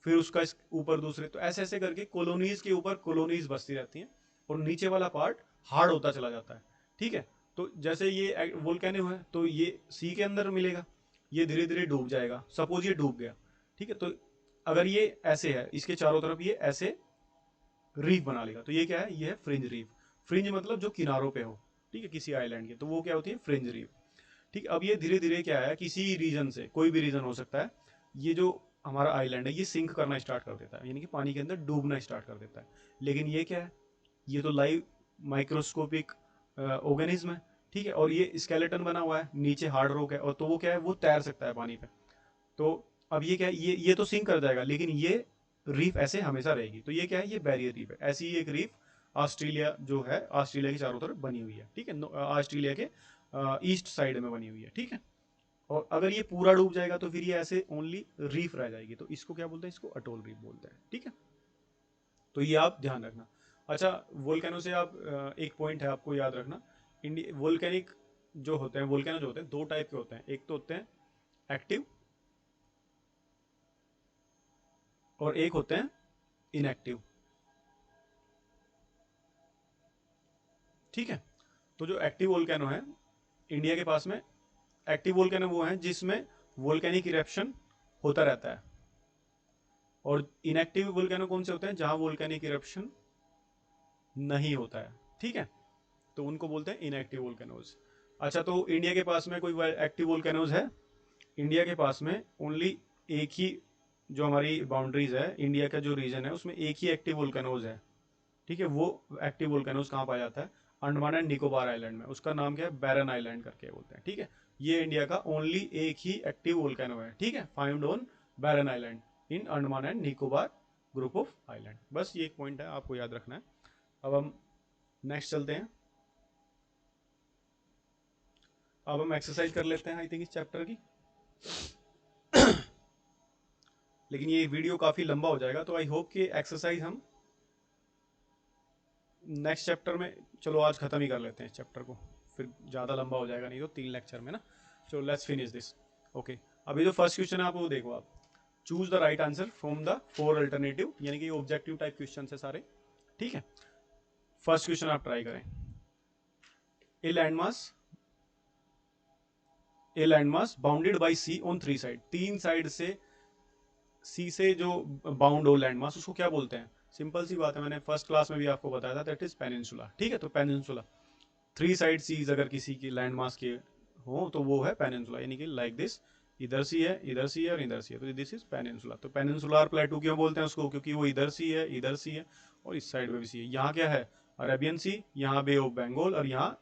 फिर उसका ऊपर दूसरे, तो ऐसे ऐसे करके कॉलोनीज के ऊपर कॉलोनीज बसती रहती हैं, और नीचे वाला पार्ट हार्ड होता चला जाता है। ठीक है, तो जैसे ये वोल्केनो है तो ये सी के अंदर मिलेगा, ये धीरे धीरे डूब जाएगा, सपोज ये डूब गया। ठीक है, तो अगर ये ऐसे है, इसके चारों तरफ ये ऐसे रीफ बना लेगा, तो ये क्या है, ये है फ्रिंज रीफ। फ्रिंज मतलब जो किनारों पे हो, ठीक है, किसी आइलैंड के, तो वो क्या होती है, फ्रिंज रीफ। ठीक, अब ये धीरे धीरे क्या है, किसी रीजन से, कोई भी रीजन हो सकता है, ये जो हमारा आइलैंड है ये सिंक करना स्टार्ट कर देता है, यानी कि पानी के अंदर डूबना स्टार्ट कर देता है। लेकिन ये क्या है, ये तो लाइव माइक्रोस्कोपिक ऑर्गेनिज्म है। ठीक है, और ये स्केलेटन बना हुआ है, नीचे हार्ड रॉक है, और तो वो क्या है, वो तैर सकता है पानी पे। तो अब ये क्या है, ये तो सिंक कर जाएगा, लेकिन ये रीफ ऐसे हमेशा रहेगी, तो ये क्या है, ये बैरियर रीफ है। ऐसी ही एक रीफ ऑस्ट्रेलिया जो है, ऑस्ट्रेलिया के चारों तरफ बनी हुई है। ठीक है, ऑस्ट्रेलिया के ईस्ट साइड में बनी हुई है। ठीक है, और अगर ये पूरा डूब जाएगा तो फिर ये ऐसे ओनली रीफ रह जाएगी, तो इसको क्या बोलते हैं, इसको अटोल रीफ बोलते हैं। ठीक है, तो ये आप ध्यान रखना। अच्छा, वोल्केनो से आप एक पॉइंट है आपको याद रखना, इंडिया वोल्केनिक जो होते हैं, वोल्केनो जो होते हैं दो टाइप के होते हैं, एक तो होते हैं एक्टिव और एक होते हैं इनएक्टिव। ठीक है, तो जो एक्टिव वोल्केनो है इंडिया के पास में, एक्टिव वोल्केनो वो है जिसमें वोल्केनिक इरेप्शन होता रहता है, और इनएक्टिव वोल्केनो कौन से होते हैं, जहां वोल्केनिक इरेप्शन नहीं होता है। ठीक है, तो उनको बोलते हैं इनएक्टिव वोल्केनोज। अच्छा, तो इंडिया के पास में कोई एक्टिव वोल्केनोज है, इंडिया के पास में ओनली एक ही, जो हमारी बाउंड्रीज है, इंडिया का जो रीजन है उसमें एक ही एक्टिव वोल्केनोज है। ठीक है, वो एक्टिव वोल्केनोज कहाँ पाया जाता है, अंडमान एंड निकोबार आइलैंड में, उसका नाम क्या है, बैरन आइलैंड करके बोलते हैं। ठीक है, ये इंडिया का ओनली एक ही एक्टिव वोल्केनो है। ठीक है, found on Barren island in Andaman and Nicobar group of island. बस ये एक पॉइंट है, आपको याद रखना है। अब हम नेक्स्ट चलते हैं, अब हम एक्सरसाइज कर लेते हैं आई थिंक इस चैप्टर की। लेकिन ये वीडियो काफ़ी लंबा हो जाएगा, तो आई होप कि एक्सरसाइज हम नेक्स्ट चैप्टर में, चलो आज खत्म ही कर लेते हैं इस चैप्टर को, फिर ज़्यादा लंबा हो जाएगा नहीं तो 3 लेक्चर में ना। चलो लेट्स फिनिश दिस। ओके, अभी जो फर्स्ट क्वेश्चन है आप वो देखो, आप choose the right answer from the 4 alternative, यानी कि ऑब्जेक्टिव टाइप क्वेश्चन है सारे। ठीक है, फर्स्ट क्वेश्चन आप ट्राई करें। A landmass, a landmass bounded by sea on 3 side, 3 side से सी से जो बाउंड हो लैंड मास, उसको क्या बोलते हैं, सिंपल सी बात है, मैंने फर्स्ट क्लास में भी आपको बताया था, दैट इज पेनिनसुला। ठीक है, तो पेनिनसुला, 3 साइड सीज अगर किसी की लैंड मास के हो तो वो है पेनिनसुला, यानी कि लाइक दिस, इधर सी है, इधर सी है और इधर सी है, तो दिस इज पेनिनसुला। तो पेनिनसुलार प्लेटू क्यों बोलते हैं उसको, क्योंकि वो इधर सी है, इधर सी है और इस साइड में भी सी है। यहाँ क्या है, अरेबियन सी, यहाँ बे ऑफ बंगाल और यहाँ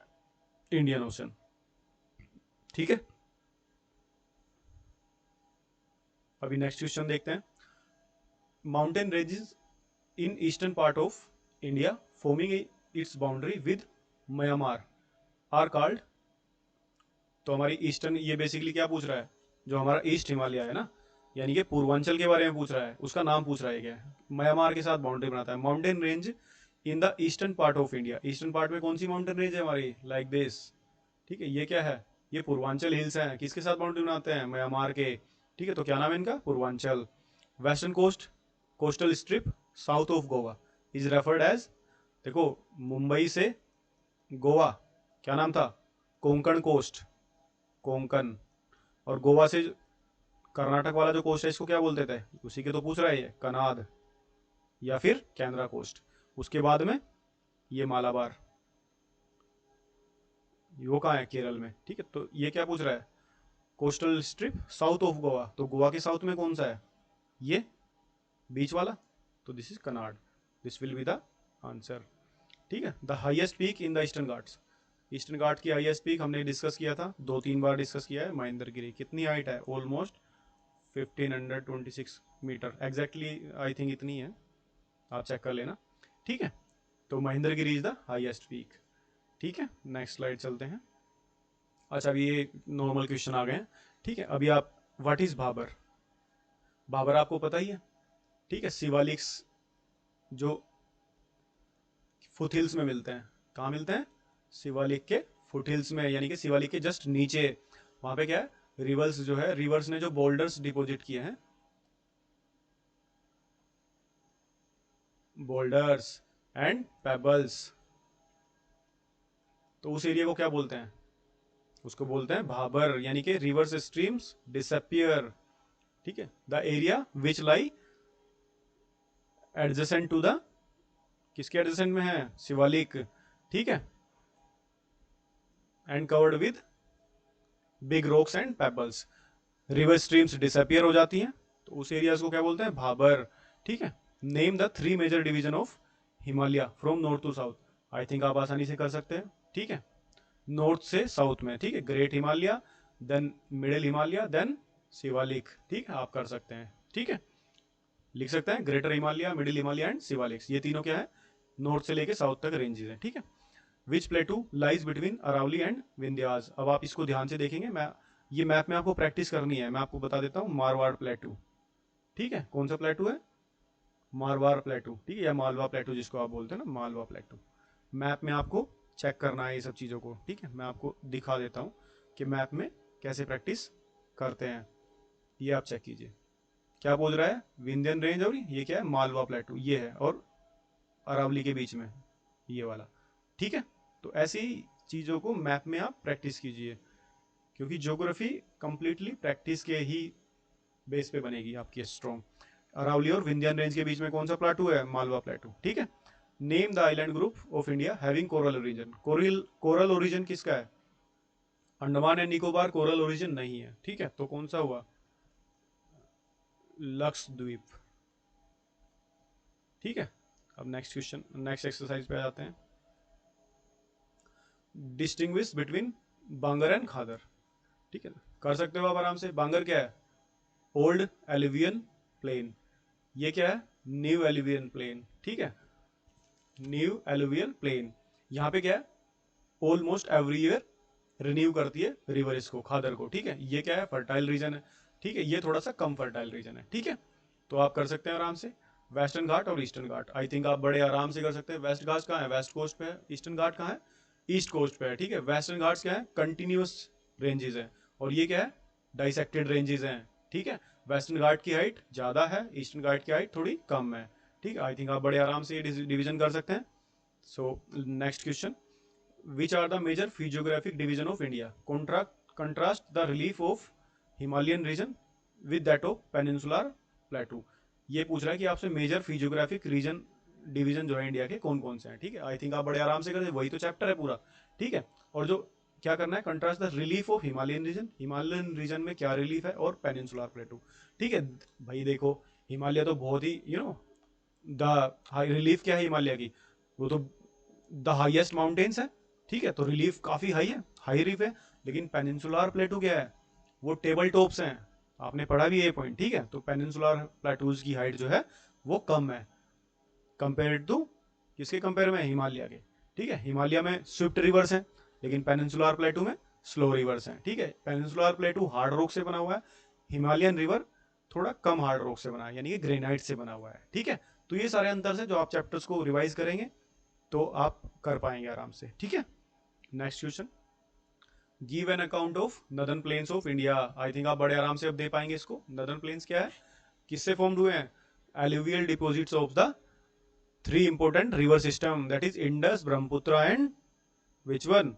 इंडियन ओशन। ठीक है, अभी नेक्स्ट क्वेश्चन देखते हैं। Mountain ranges in eastern part of India forming its boundary with Myanmar are called, तो हमारी ईस्टर्न, ये बेसिकली क्या पूछ रहा है, जो हमारा ईस्ट हिमालय है ना, यानी कि पूर्वांचल के बारे में पूछ रहा है, उसका नाम पूछ रहा है क्या है, म्यांमार के साथ बाउंड्री बनाता है। Mountain range in the eastern part of India, eastern part में कौन सी माउंटेन रेंज है हमारी, लाइक दिस। ठीक है, ये क्या है, ये पूर्वांचल हिल्स हैं, किसके साथ बाउंड्री बनाते हैं, म्यांमार के। ठीक है, तो क्या नाम है इनका, Purvanchal. Western coast, coastal strip south of Goa is referred as, देखो मुंबई से गोवा क्या नाम था, कोंकण कोस्ट, कोंकण। और गोवा से कर्नाटक वाला जो कोस्ट है इसको क्या बोलते थे, उसी के तो पूछ रहा है ये, कनाड या फिर कैंद्रा कोस्ट। उसके बाद में ये मालाबार, वो कहाँ है, केरल में। ठीक है, तो ये क्या पूछ रहा है, coastal strip south of Goa, तो गोवा के साउथ में कौन सा है, ये बीच वाला, तो दिस इज कनाड, this will be the answer. ठीक है, the highest peak in the Eastern Ghats, Eastern Ghat की हाईएस्ट पीक हमने डिस्कस किया था, 2-3 बार डिस्कस किया है, महेंद्रगिरी। कितनी हाइट है, almost 1526 meter, exactly I think इतनी है, आप चेक कर लेना। ठीक है, तो Mahendragiri is the highest peak. ठीक है, नेक्स्ट स्लाइड चलते हैं। अच्छा, अभी ये नॉर्मल क्वेश्चन आ गए हैं। ठीक है, अभी आप, व्हाट इज भाबर, भाबर आपको पता ही है। ठीक है, शिवालिक्स जो फुथिल्स में मिलते हैं, कहाँ मिलते हैं? शिवालिक के फुटहिल्स में, यानी कि शिवालिक के जस्ट नीचे। वहां पे क्या है? रिवर्स जो है, रिवर्स ने जो बोल्डर्स डिपॉजिट किए हैं, बोल्डर्स एंड पेबल्स, तो उस एरिया को क्या बोलते हैं? उसको बोलते हैं भाबर, यानी कि रिवर्स स्ट्रीम्स डिसअपियर। ठीक है, the area which lie adjacent to the, किसके एडजेसेंट में है? शिवालिक। ठीक है, and covered with big rocks and pebbles. River streams disappear हो जाती हैं, तो उस एरियाज को क्या बोलते हैं? भाबर। ठीक है, name the 3 major division of Himalaya from north to south. I think आप आसानी से कर सकते हैं। ठीक है, नॉर्थ से साउथ में। ठीक है, great Himalaya, then middle Himalaya, then Shivalik. ठीक है, आप कर सकते हैं। ठीक है, लिख सकते हैं greater Himalaya, middle Himalaya and Shivaliks, ये तीनों क्या है? नॉर्थ से लेके साउथ तक रेंजेस हैं। ठीक है, which plateau lies between Aravalli and Vindhyas. अब आप इसको ध्यान से देखेंगे, मैं ये मैप में आपको प्रैक्टिस करनी है। मैं आपको बता देता हूँ, मारवाड़ प्लेटू। ठीक है, कौन सा प्लेटू है? मारवाड़ प्लेटू। ठीक है, या मालवा प्लेटू जिसको आप बोलते हैं ना, मालवा प्लेटू। मैप में आपको चेक करना है ये सब चीज़ों को। ठीक है, मैं आपको दिखा देता हूँ कि मैप में कैसे प्रैक्टिस करते हैं। ये आप चेक कीजिए, क्या बोल रहा है? विंध्यन रेंज, और ये क्या है? मालवा प्लेटू ये है, और अरावली के बीच में ये वाला। ठीक है, तो ऐसी चीज़ों को मैप में आप प्रैक्टिस कीजिए, क्योंकि ज्योग्राफी कंप्लीटली प्रैक्टिस के ही बेस पे बनेगी आपकी स्ट्रॉन्ग। अरावली और विंध्यन रेंज के बीच में कौन सा प्लाटू है? मालवा प्लाटू। ठीक है, name the island group of India having coral origin. Coral origin किसका है? Andaman and Nicobar coral origin नहीं है। ठीक है, तो कौन सा हुआ? लक्षद्वीप। ठीक है, अब नेक्स्ट क्वेश्चन, नेक्स्ट एक्सरसाइज पे आ जाते हैं। डिस्टिंग्विश बिटवीन बांगर एंड खादर। ठीक है, कर सकते हो आप आराम से। बांगर क्या है? Old alluvium plain. ये क्या है? New alluvium plain. ठीक है, न्यू एलुवियल प्लेन। यहाँ पे क्या है? ऑलमोस्ट एवरी ईयर रिन्यू करती है रिवर इसको, खादर को। ठीक है, ये क्या है? फर्टाइल रीजन है। ठीक है, ये थोड़ा सा कम फर्टाइल रीजन है। ठीक है, तो आप कर सकते हैं आराम से। वेस्टर्न घाट और ईस्टर्न घाट आई थिंक आप बड़े आराम से कर सकते हैं। वेस्ट घाट कहाँ है? वेस्ट कोस्ट पे है। ईस्टर्न घाट कहाँ है? ईस्ट कोस्ट पे है। ठीक है, वेस्टर्न घाट्स क्या है? कंटिन्यूस रेंजेस हैं, और ये क्या है? डाइसेक्टेड रेंजेस हैं। ठीक है, वेस्टर्न घाट की हाइट ज़्यादा है, ईस्टर्न घाट की हाइट थोड़ी कम है। ठीक है, आई थिंक आप बड़े आराम से ये डिवीजन कर सकते हैं। So next question, which are the major physiographic division of India? Contrast the relief of Himalayan region with that of peninsular plateau. ये पूछ रहा है कि आपसे मेजर फिजियोग्राफिक रीजन डिवीजन जो है इंडिया के कौन कौन से हैं। ठीक है, आई थिंक आप बड़े आराम से करते, वही तो चैप्टर है पूरा। ठीक है, और जो क्या करना है? Contrast the relief of Himalayan region, Himalayan region में क्या रिलीफ है, और पेनिनसुलर प्लेटू। ठीक है भाई, देखो हिमालय तो बहुत ही द हाई रिलीफ क्या है हिमालय की? वो तो द हाईएस्ट माउंटेन्स है। ठीक है, तो रिलीफ काफी हाई है, हाई रिलीफ है। लेकिन पेनिनसुलर प्लेटू क्या है? वो टेबल टॉप्स हैं, आपने पढ़ा भी ये पॉइंट। ठीक है, तो पेनिनसुलर प्लेटूज की हाइट जो है वो कम है कंपेयर टू, किसके कंपेयर में? हिमालय के। ठीक है, हिमालय में स्विफ्ट रिवर्स हैं, लेकिन पेनिनसुलर प्लेटू में स्लो रिवर्स हैं। ठीक है, पेनिनसुलर प्लेटू हार्ड रॉक से बना हुआ है, हिमालयन रिवर थोड़ा कम हार्ड रॉक से बना है, यानी कि ग्रेनाइट से बना हुआ है। ठीक है, तो ये सारे अंतर से जो आप चैप्टर्स को रिवाइज करेंगे तो आप कर पाएंगे आराम से। ठीक है, next question, give an account of northern plains of India. I think आप बड़े आराम से अब दे पाएंगे इसको। नदर्न प्लेन्स क्या है? किससे फॉर्म्ड हुए हैं? Alluvial deposits of the 3 important river system, that is Indus, Brahmaputra and which one?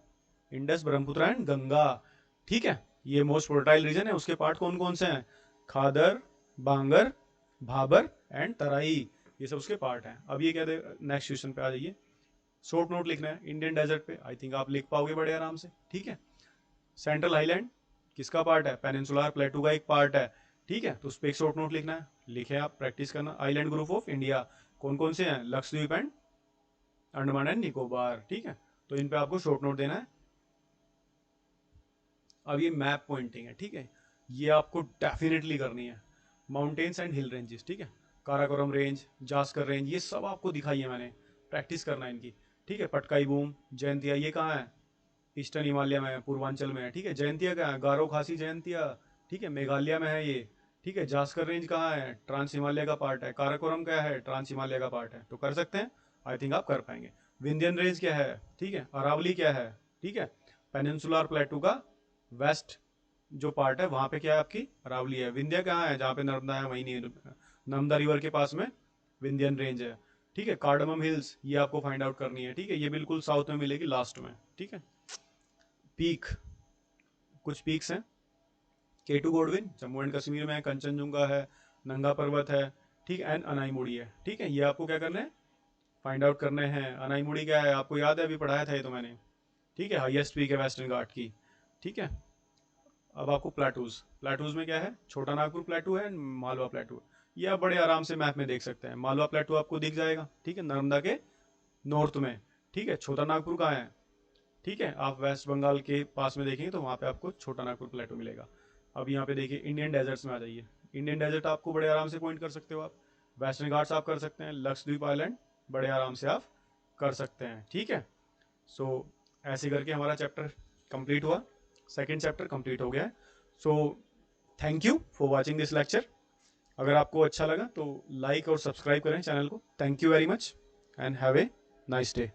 Indus, Brahmaputra and Ganga. ठीक है, ये मोस्ट फर्टाइल रीजन है। उसके पार्ट कौन कौन से हैं? खादर, बांगर, भाबर एंड तराई, ये सब उसके पार्ट हैं। अब ये क्या दे, नेक्स्ट क्वेश्चन पे आ जाइए। शॉर्ट नोट लिखना है इंडियन डेजर्ट पे, आई थिंक आप लिख पाओगे बड़े आराम से। ठीक है, सेंट्रल हाईलैंड किसका पार्ट है? पेनिनसुलर प्लेटू का एक पार्ट है। ठीक है, तो उस पर एक शॉर्ट नोट लिखना है, लिखे आप, प्रैक्टिस करना। आइलैंड ग्रुप ऑफ इंडिया कौन कौन से हैं? Lakshadweep and Andaman and Nicobar. ठीक है, तो इन पे आपको शॉर्ट नोट देना है। अब ये मैप पॉइंटिंग है। ठीक है, ये आपको डेफिनेटली करनी है। Mountains and hill ranges. ठीक है, काराकोरम रेंज, जास्कर रेंज, ये सब आपको दिखाई है मैंने, प्रैक्टिस करना है इनकी। ठीक है, पटकाई बूम, जयंतिया, ये कहाँ है? ईस्टर्न हिमालय में है, पूर्वांचल में है। ठीक है, जयंतिया कहाँ है? गारो खासी जयंतिया। ठीक है, मेघालय में है ये। ठीक है, जास्कर रेंज कहाँ है? ट्रांस हिमालय का पार्ट है। काराकोरम क्या है? ट्रांस हिमालय का पार्ट है। तो कर सकते हैं, आई थिंक आप कर पाएंगे। विंध्यन रेंज क्या है, ठीक है, अरावली क्या है, ठीक है, पेनिनसुलर प्लेटू का वेस्ट जो पार्ट है वहां पे क्या है आपकी अरावली है। विंध्या कहाँ है, जहाँ पे नर्मदा है वहीं नहीं, नर्मदा रिवर के पास में विंध्यन रेंज है, ठीक है। कार्डमम हिल्स ये आपको फाइंड आउट करनी है, ठीक है, ये बिल्कुल साउथ में मिलेगी लास्ट में, ठीक है। पीक, कुछ पीक्स हैं, केटू गोडविन जम्मू एंड कश्मीर में है, कंचनजुंगा है, नंगा पर्वत है, ठीक है, एंड अनाईमुड़ी है, ठीक है। ये आपको क्या करना है, फाइंड आउट करने हैं। अनाईमुड़ी क्या है आपको याद है, अभी पढ़ाया था ये तो मैंने, ठीक है, हाईएस्ट पीक है वेस्टर्न घाट की, ठीक है। अब आपको प्लेटूज, प्लेटूज में क्या है, छोटा नागपुर प्लेटू है, मालवा प्लेटू है। ये आप बड़े आराम से मैप में देख सकते हैं, मालवा प्लेटू आपको दिख जाएगा, ठीक है, नर्मदा के नॉर्थ में, ठीक है। छोटा नागपुर कहाँ है, ठीक है, आप वेस्ट बंगाल के पास में देखेंगे तो वहाँ पे आपको छोटा नागपुर प्लेटू मिलेगा। अब यहाँ पे देखिए इंडियन डेजर्ट्स में आ जाइए, इंडियन डेजर्ट आपको बड़े आराम से पॉइंट कर सकते हो आप, वेस्टर्न घाट्स आप कर सकते हैं, लक्षद्वीप आइलैंड बड़े आराम से आप कर सकते हैं, ठीक है। सो ऐसे करके हमारा चैप्टर कंप्लीट हुआ, सेकेंड चैप्टर कंप्लीट हो गया है। So thank you for watching this lecture. अगर आपको अच्छा लगा तो लाइक और सब्सक्राइब करें चैनल को। Thank you very much and have a nice day.